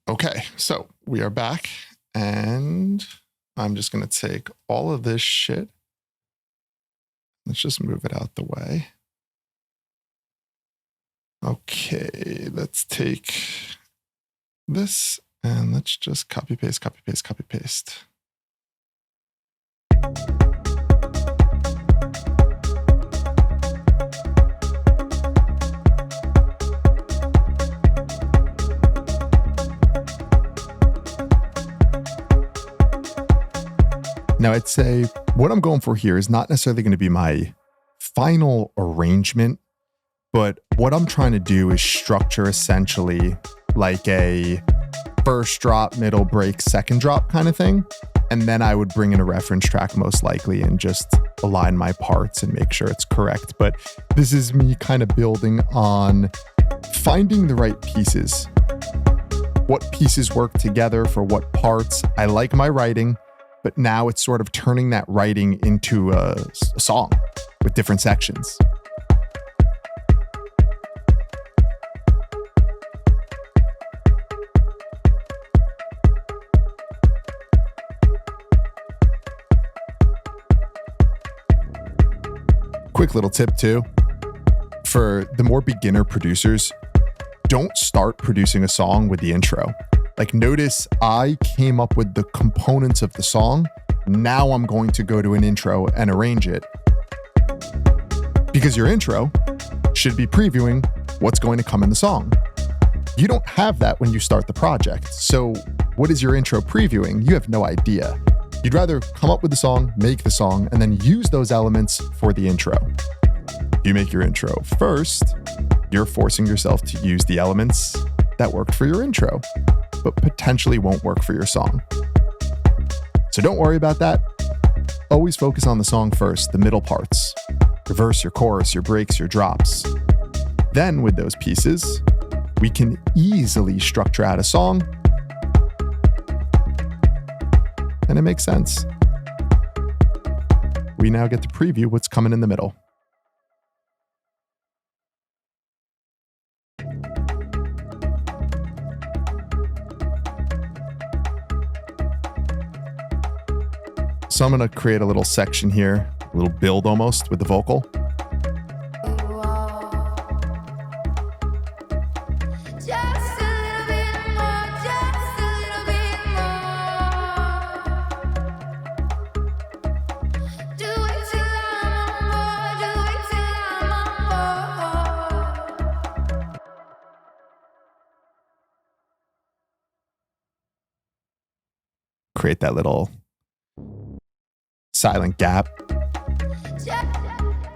Okay, so we are back, and I'm just going to take all of this shit. Let's just move it out the way. Okay, let's take this, and let's just copy, paste, copy, paste, copy, paste. Now, I'd say what I'm going for here is not necessarily going to be my final arrangement, but what I'm trying to do is structure essentially like a first drop, middle break, second drop kind of thing. And then I would bring in a reference track most likely and just align my parts and make sure it's correct. But this is me kind of building on finding the right pieces. What pieces work together for what parts. I like my writing, but now it's sort of turning that writing into a song with different sections. Quick little tip too, for the more beginner producers, don't start producing a song with the intro. Like, notice I came up with the components of the song. Now I'm going to go to an intro and arrange it. Because your intro should be previewing what's going to come in the song. You don't have that when you start the project. So what is your intro previewing? You have no idea. You'd rather come up with the song, make the song, and then use those elements for the intro. You make your intro first, you're forcing yourself to use the elements that worked for your intro, but potentially won't work for your song. So don't worry about that. Always focus on the song first, the middle parts. Your verse, your chorus, your breaks, your drops. Then with those pieces, we can easily structure out a song, and it makes sense. We now get to preview what's coming in the middle. So I'm going to create a little section here, a little build almost with the vocal. Create that little silent gap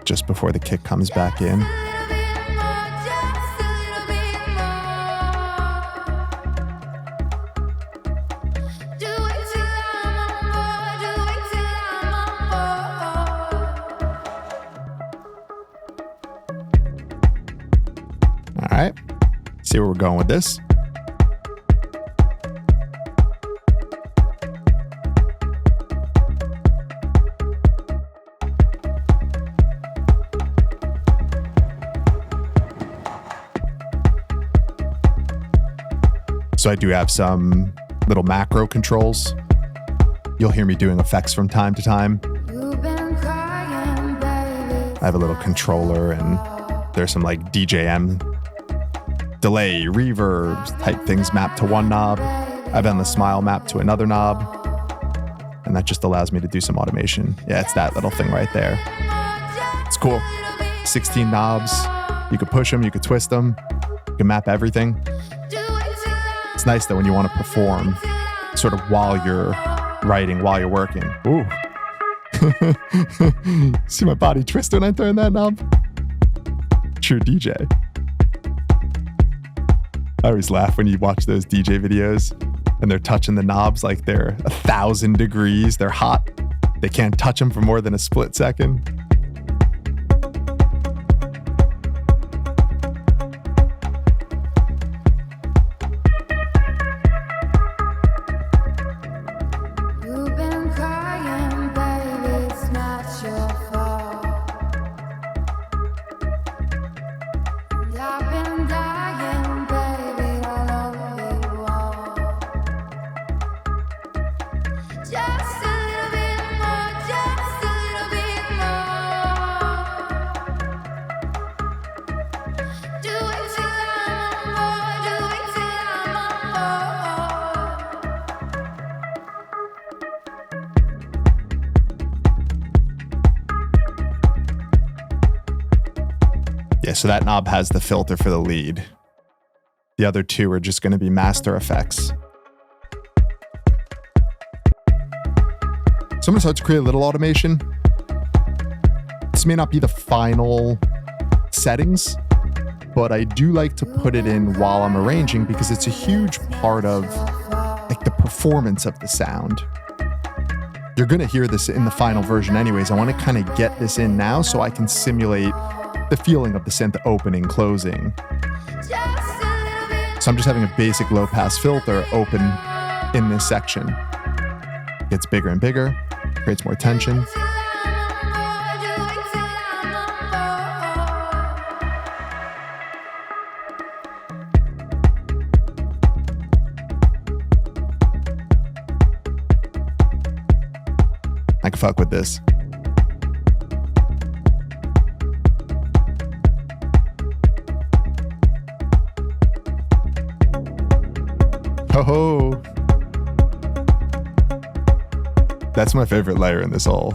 just before the kick comes back in. All right, see where we're going with this. So I do have some little macro controls. You'll hear me doing effects from time to time. You've been crying, baby. I have a little controller and there's some like DJM delay, reverb type things mapped to one knob. I've done the smile map to another knob. And that just allows me to do some automation. Yeah, it's that little thing right there. It's cool. 16 knobs. You could push them, you could twist them. You can map everything. It's nice though when you want to perform sort of while you're writing, while you're working. Ooh. See my body twist when I turn that knob? True DJ. I always laugh when you watch those DJ videos and they're touching the knobs like they're 1,000 degrees. They're hot. They can't touch them for more than a split second. You've been crying, baby. It's not your fault. And I've been dying, baby, all over you all. Just a little bit more, just a little bit more. Do it till I'm on board, do it till I'm on board. Yeah, so that knob has the filter for the lead. The other two are just going to be master effects. So I'm going to start to create a little automation. This may not be the final settings, but I do like to put it in while I'm arranging because it's a huge part of like the performance of the sound. You're going to hear this in the final version anyways. I want to kind of get this in now so I can simulate the feeling of the synth opening, closing. So I'm just having a basic low pass filter open in this section. It gets bigger and bigger, creates more tension. I can fuck with this. Ho-ho! That's my favorite layer in this whole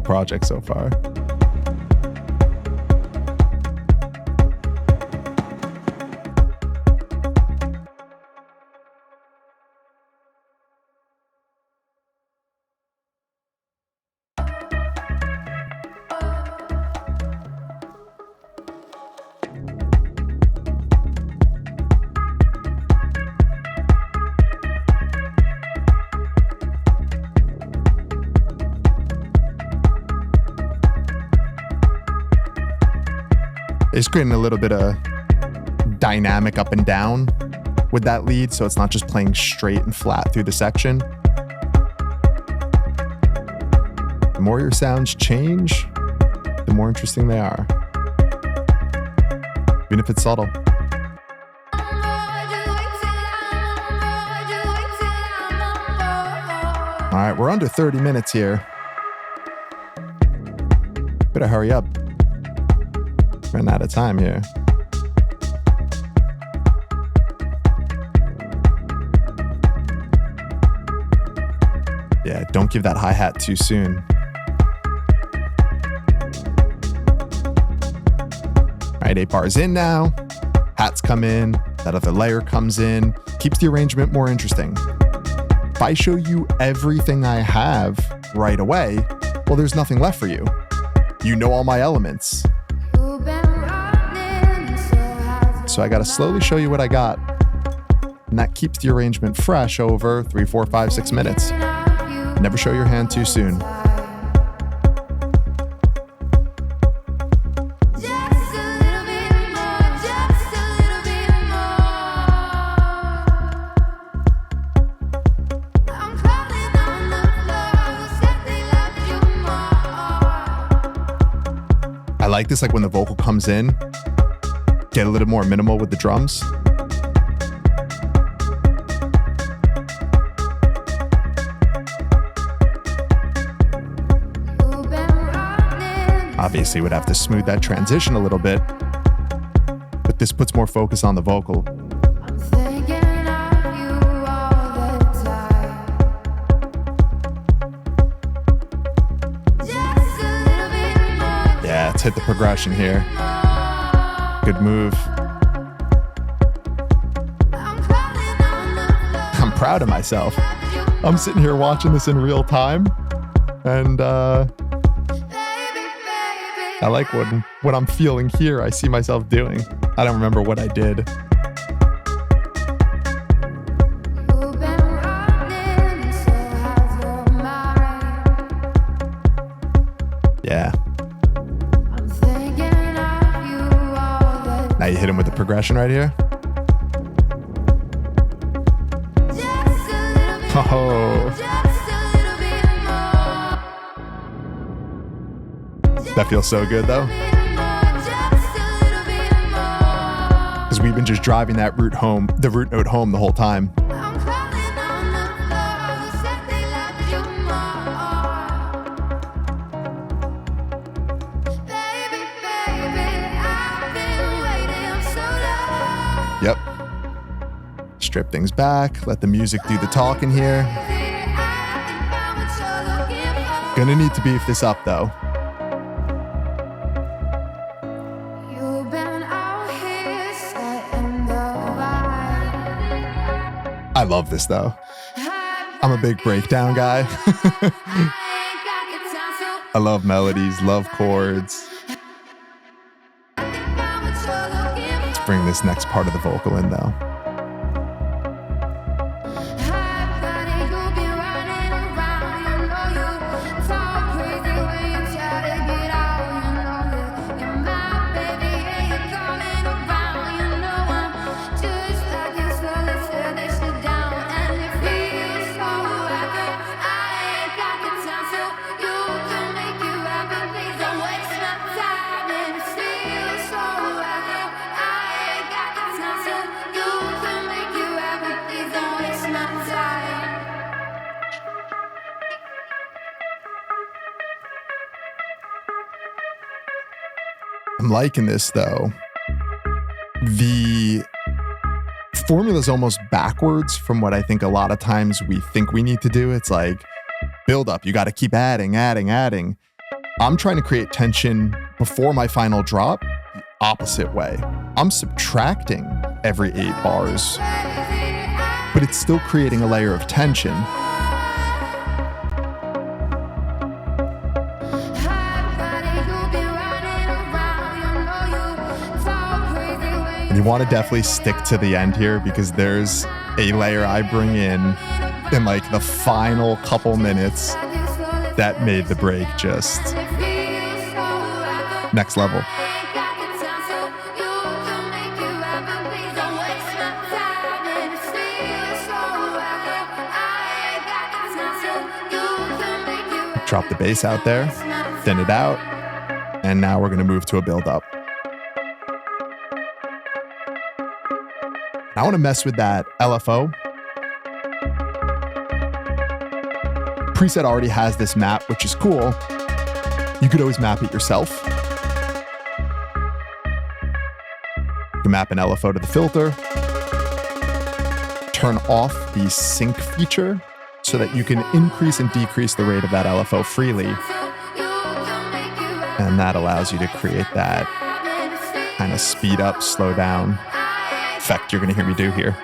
project so far. It's creating a little bit of dynamic up and down with that lead, so it's not just playing straight and flat through the section. The more your sounds change, the more interesting they are, even if it's subtle. All right, we're under 30 minutes here. Better hurry up. Ran out of time here. Yeah, don't give that hi-hat too soon. All right, 8 bars in now. Hats come in, that other layer comes in. Keeps the arrangement more interesting. If I show you everything I have right away, well, there's nothing left for you. You know all my elements. So I gotta slowly show you what I got. And that keeps the arrangement fresh over 3, 4, 5, 6 minutes. Never show your hand too soon. like this, like when the vocal comes in, get a little more minimal with the drums. Obviously would have to smooth that transition a little bit, but this puts more focus on the vocal. Yeah, let's hit the progression here. Good move. I'm proud of myself. I'm sitting here watching this in real time, and I like what I'm feeling here. I see myself doing. I don't remember what I did. Yeah. Now you hit him with the progression right here. Oh. That feels so good though. Because we've been just driving that root note home the whole time. Yep. Strip things back, let the music do the talking here. Gonna need to beef this up though. I love this though. I'm a big breakdown guy. I love melodies, love chords. Let's bring this next part of the vocal in though. I'm liking this though. The formula is almost backwards from what I think a lot of times we think we need to do. It's like build up. You got to keep adding. I'm trying to create tension before my final drop the opposite way. I'm subtracting every 8 bars, but it's still creating a layer of tension. And you want to definitely stick to the end here because there's a layer I bring in like the final couple minutes that made the break just next level. Drop the bass out there, thin it out, and now we're going to move to a build up. I want to mess with that LFO. Preset already has this map, which is cool. You could always map it yourself. You can map an LFO to the filter. Turn off the sync feature so that you can increase and decrease the rate of that LFO freely. And that allows you to create that kind of speed up, slow down effect you're going to hear me do here.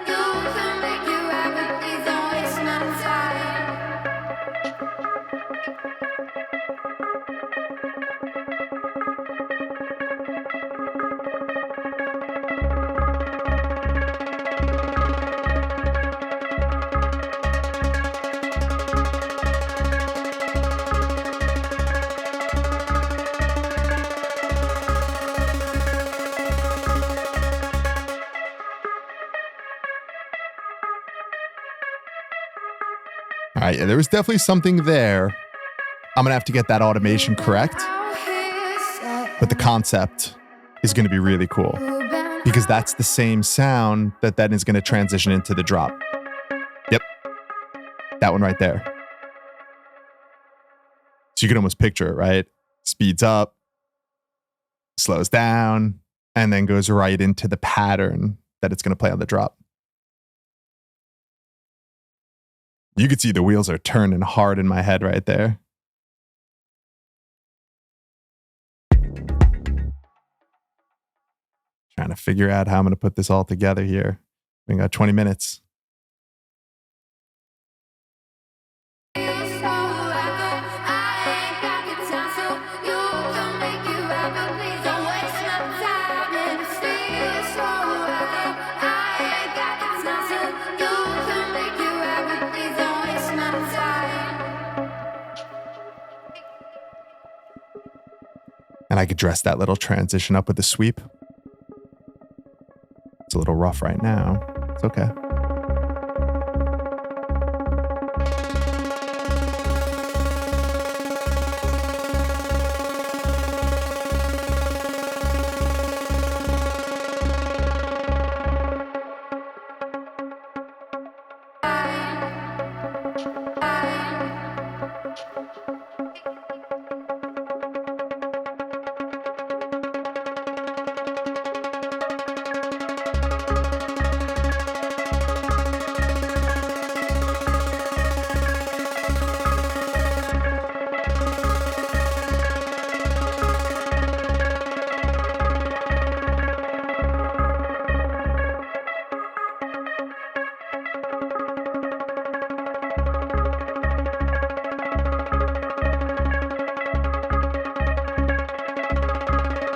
All right, there was definitely something there. I'm gonna have to get that automation correct. But the concept is going to be really cool because that's the same sound that then is going to transition into the drop. Yep. That one right there. So you can almost picture it, right? Speeds up, slows down, and then goes right into the pattern that it's going to play on the drop. You could see the wheels are turning hard in my head right there. Trying to figure out how I'm going to put this all together here. We got 20 minutes. And I could dress that little transition up with a sweep. It's a little rough right now. It's okay.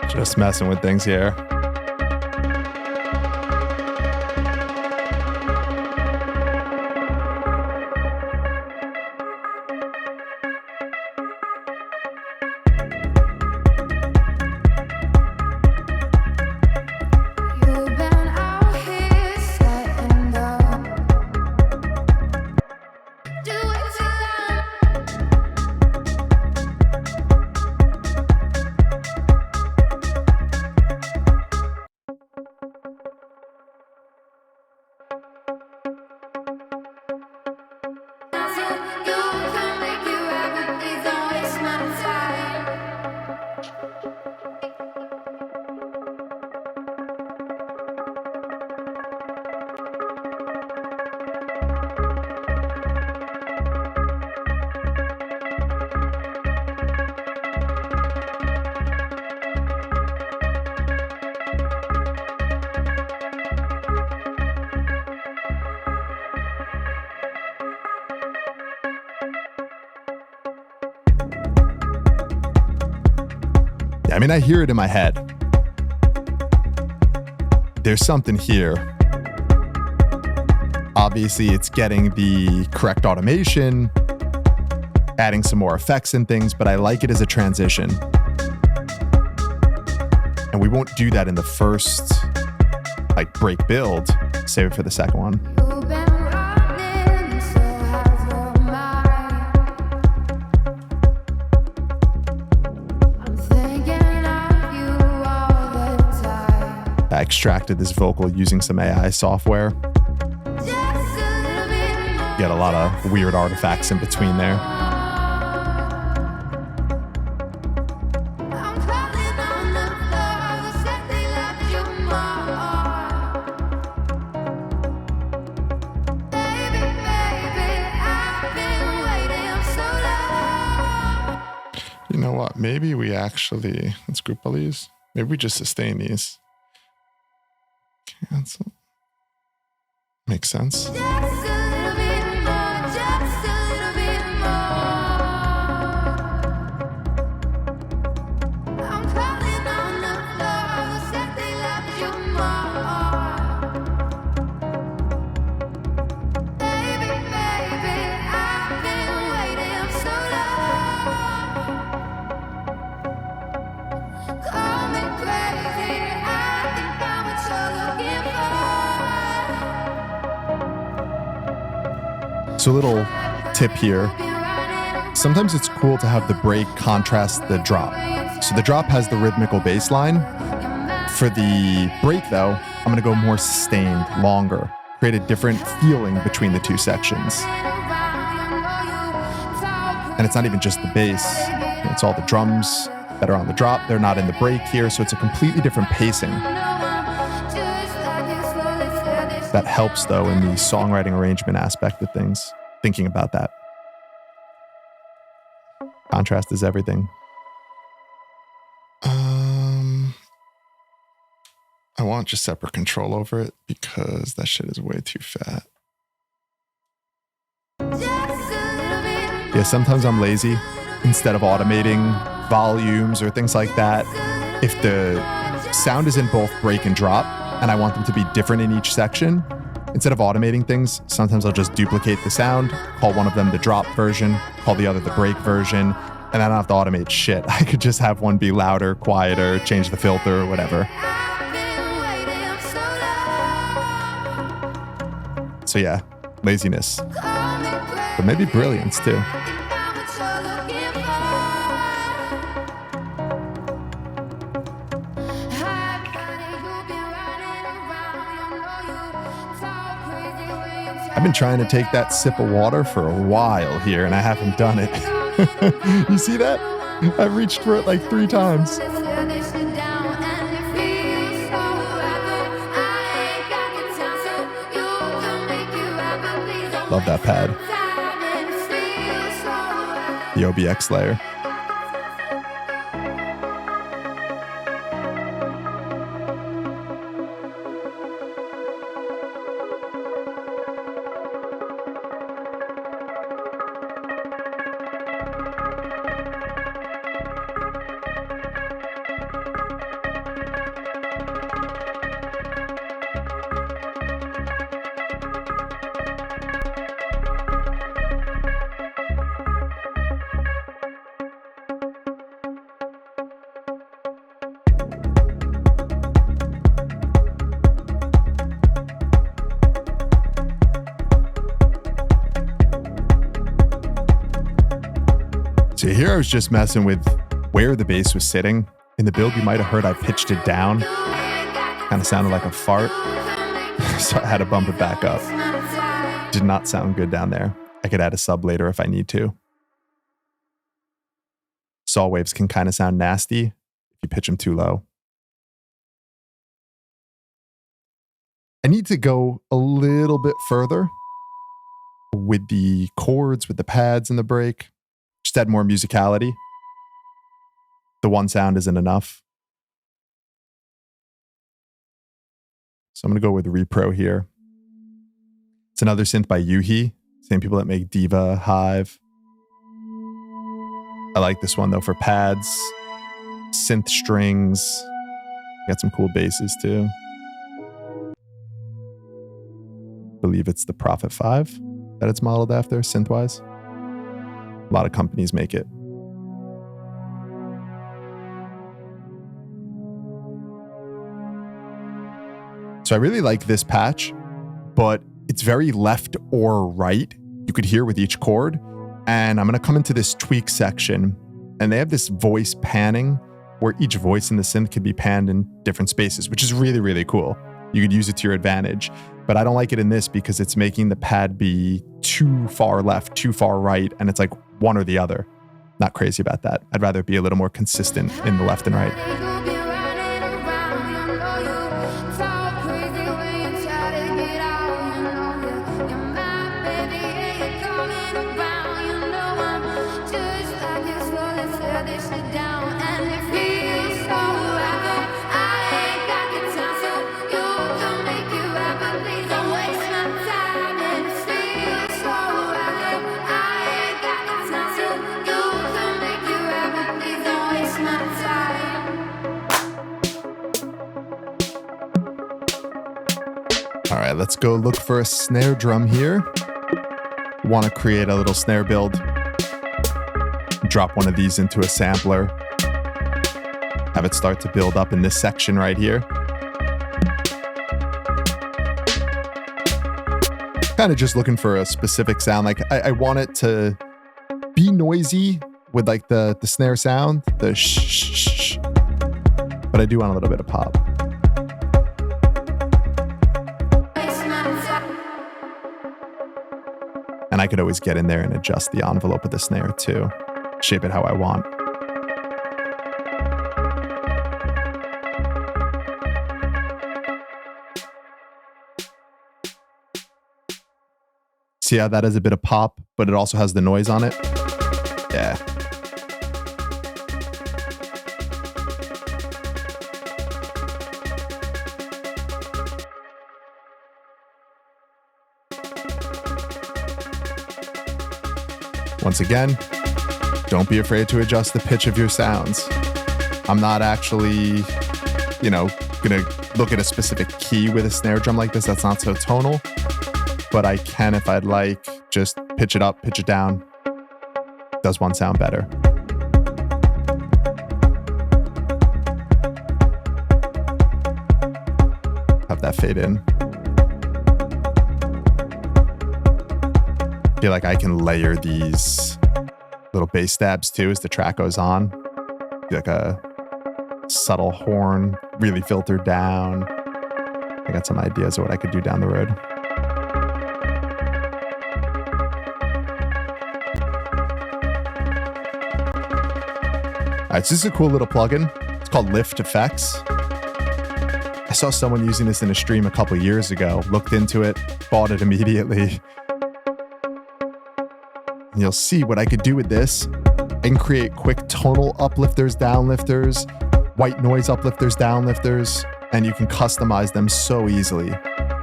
Just messing with things here. I mean, I hear it in my head. There's something here. Obviously, it's getting the correct automation, adding some more effects and things, but I like it as a transition. And we won't do that in the first, like, break build. Save it for the second one. I extracted this vocal using some AI software. Get a lot of weird artifacts in between there. You know what? Maybe we actually, let's group all these. Maybe we just sustain these. Cancel. Makes sense. So a little tip here. Sometimes it's cool to have the break contrast the drop. So the drop has the rhythmical bass line. For the break though, I'm gonna go more sustained, longer, create a different feeling between the two sections. And it's not even just the bass, it's all the drums that are on the drop. They're not in the break here, so it's a completely different pacing. That helps though in the songwriting arrangement aspect of things, thinking about that. Contrast is everything. I want just separate control over it because that shit is way too fat. Yeah, sometimes I'm lazy. Instead of automating volumes or things like that, if the sound is in both break and drop and I want them to be different in each section, instead of automating things, sometimes I'll just duplicate the sound, call one of them the drop version, call the other the break version, and I don't have to automate shit. I could just have one be louder, quieter, change the filter or whatever. So yeah, laziness, but maybe brilliance too. I've been trying to take that sip of water for a while here and I haven't done it. You see that? I've reached for it like 3 times. Love that pad. The OBX layer. So here I was just messing with where the bass was sitting. In the build, you might have heard I pitched it down. Kind of sounded like a fart. So I had to bump it back up. Did not sound good down there. I could add a sub later if I need to. Saw waves can kind of sound nasty if you pitch them too low. I need to go a little bit further with the chords, with the pads and the break. Just add more musicality. The one sound isn't enough. So I'm going to go with Repro here. It's another synth by Yuhi. Same people that make Diva, Hive. I like this one though for pads, synth strings. Got some cool basses too. I believe it's the Prophet 5 that it's modeled after, synthwise. A lot of companies make it. So I really like this patch, but it's very left or right. You could hear with each chord. And I'm going to come into this tweak section, and they have this voice panning where each voice in the synth could be panned in different spaces, which is really, really cool. You could use it to your advantage, but I don't like it in this because it's making the pad be too far left, too far right, and it's like one or the other. Not crazy about that. I'd rather it be a little more consistent in the left and right. All right, let's go look for a snare drum here. Want to create a little snare build. Drop one of these into a sampler. Have it start to build up in this section right here. Kind of just looking for a specific sound. Like I want it to be noisy with like the snare sound, the shh, shh, shh. But I do want a little bit of pop. And I could always get in there and adjust the envelope of the snare too. Shape it how I want. See how that has a bit of pop, but it also has the noise on it? Yeah. Once again, don't be afraid to adjust the pitch of your sounds. I'm not actually, gonna look at a specific key with a snare drum like this. That's not so tonal, but I can, if I'd like, just pitch it up, pitch it down. Does one sound better? Have that fade in. Feel like I can layer these little bass stabs too as the track goes on. Feel like a subtle horn, really filtered down. I got some ideas of what I could do down the road. All right, so this is a cool little plugin. It's called Lift Effects. I saw someone using this in a stream a couple years ago, looked into it, bought it immediately. And you'll see what I could do with this. I can create quick tonal uplifters, downlifters, white noise uplifters, downlifters, and you can customize them so easily.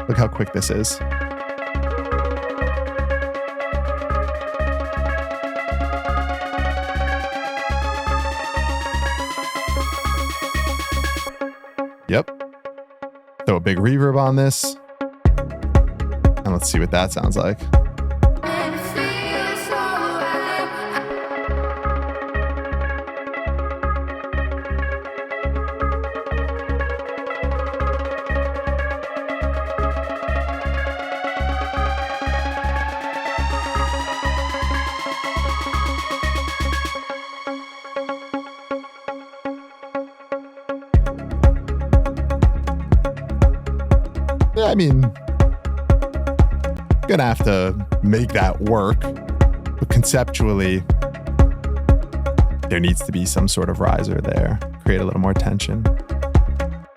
Look how quick this is. Yep. Throw a big reverb on this. And let's see what that sounds like. I mean, gonna have to make that work, but conceptually, there needs to be some sort of riser there, create a little more tension,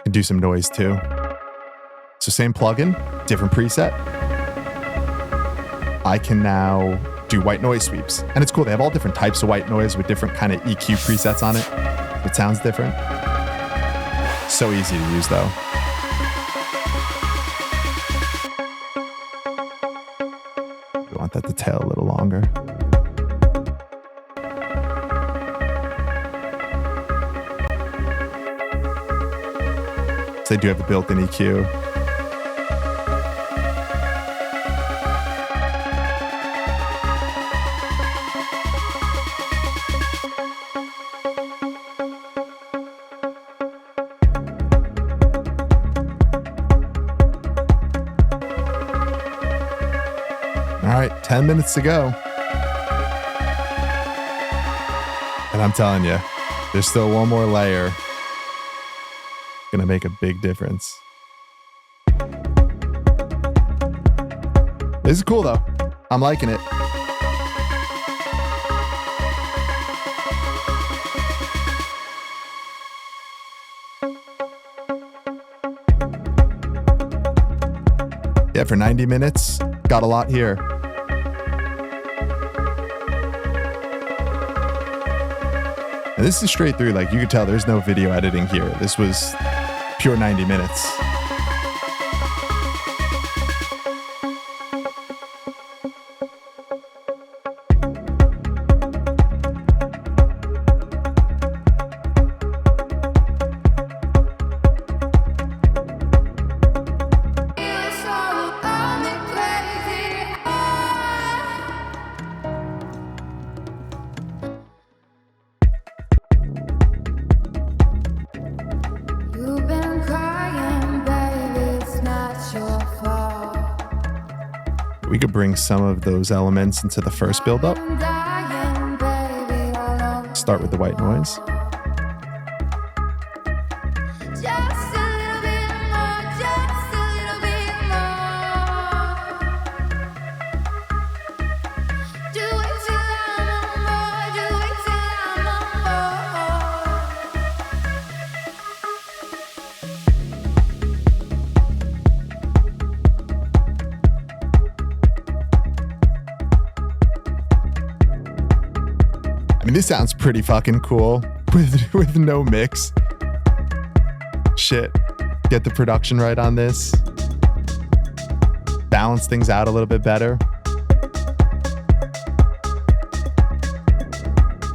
and do some noise too. So same plugin, different preset. I can now do white noise sweeps, and it's cool. They have all different types of white noise with different kind of EQ presets on it. It sounds different. So easy to use though. That to tail a little longer. So they do have the built-in EQ. All right, 10 minutes to go. And I'm telling you, there's still one more layer. Gonna make a big difference. This is cool though. I'm liking it. Yeah, for 90 minutes, got a lot here. And this is straight through, like you could tell there's no video editing here. This was pure 90 minutes. We could bring some of those elements into the first build-up. start with the white noise. Just a little bit more, just a little bit more. Do it till I'm on board, do it till I'm on I mean, this sounds pretty fucking cool with no mix. Shit. Get the production right on this. Balance things out a little bit better.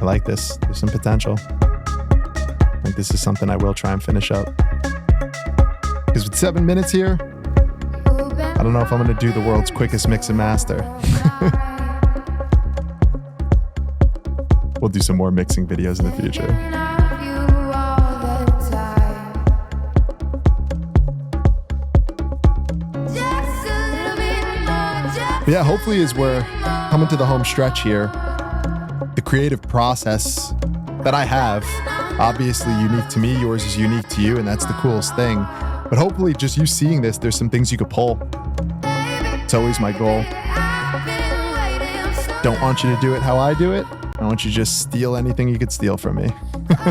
I like this. There's some potential. I think this is something I will try and finish up. Because with 7 minutes here, I don't know if I'm going to do the world's quickest mix and master. We'll do some more mixing videos in the future. But yeah, hopefully as we're coming to the home stretch here, the creative process that I have, obviously unique to me, yours is unique to you, and that's the coolest thing. But hopefully just you seeing this, there's some things you could pull. It's always my goal. Don't want you to do it how I do it. I want you to just steal anything you could steal from me. Because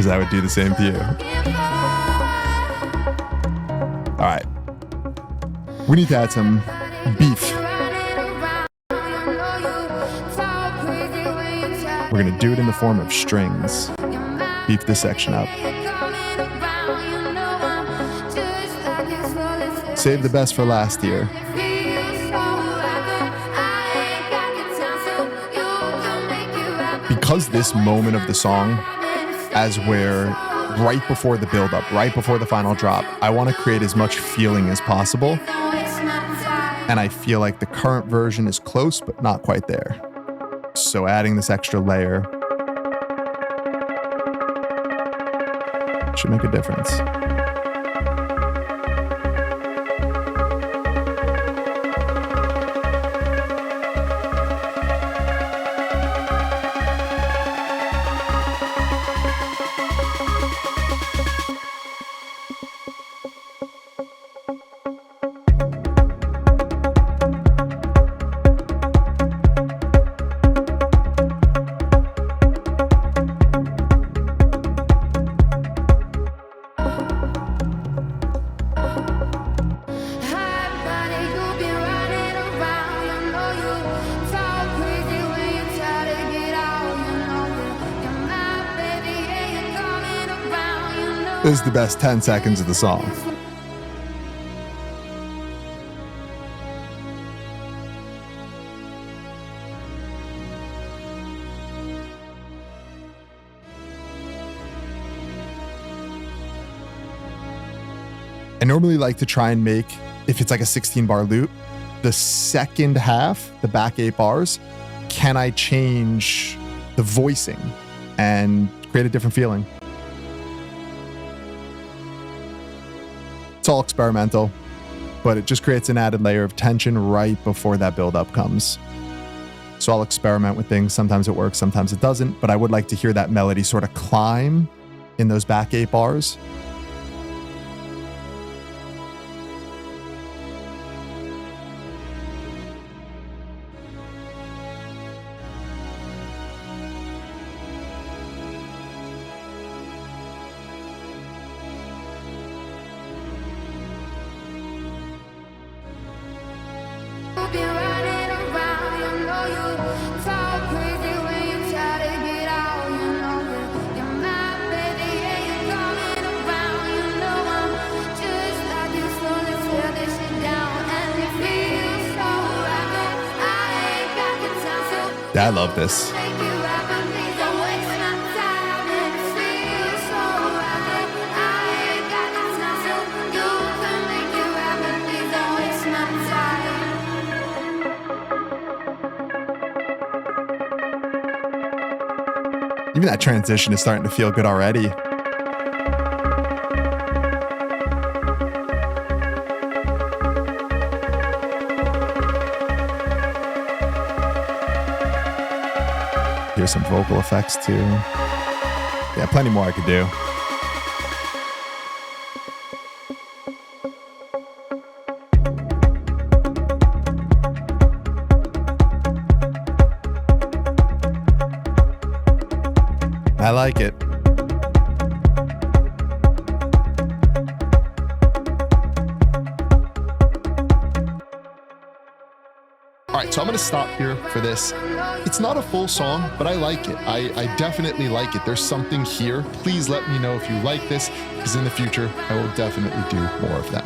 I would do the same to you. All right. We need to add some beef. We're going to do it in the form of strings. Beef this section up. Save the best for last here. Because this moment of the song, as we're right before the build-up, right before the final drop, I want to create as much feeling as possible. And I feel like the current version is close, but not quite there. So adding this extra layer should make a difference. This is the best 10 seconds of the song. I normally like to try and make, if it's like a 16-bar loop, the second half, the back 8 bars, can I change the voicing and create a different feeling? It's all experimental, but it just creates an added layer of tension right before that build-up comes. So I'll experiment with things. Sometimes it works, sometimes it doesn't, but I would like to hear that melody sort of climb in those back 8 bars. Yeah, I love this. Even that transition is starting to feel good already. Here's some vocal effects too. Yeah, plenty more I could do. I like it. All right, so I'm gonna stop here for this. It's not a full song, but I like it. I definitely like it. There's something here. Please let me know if you like this, because in the future, I will definitely do more of them.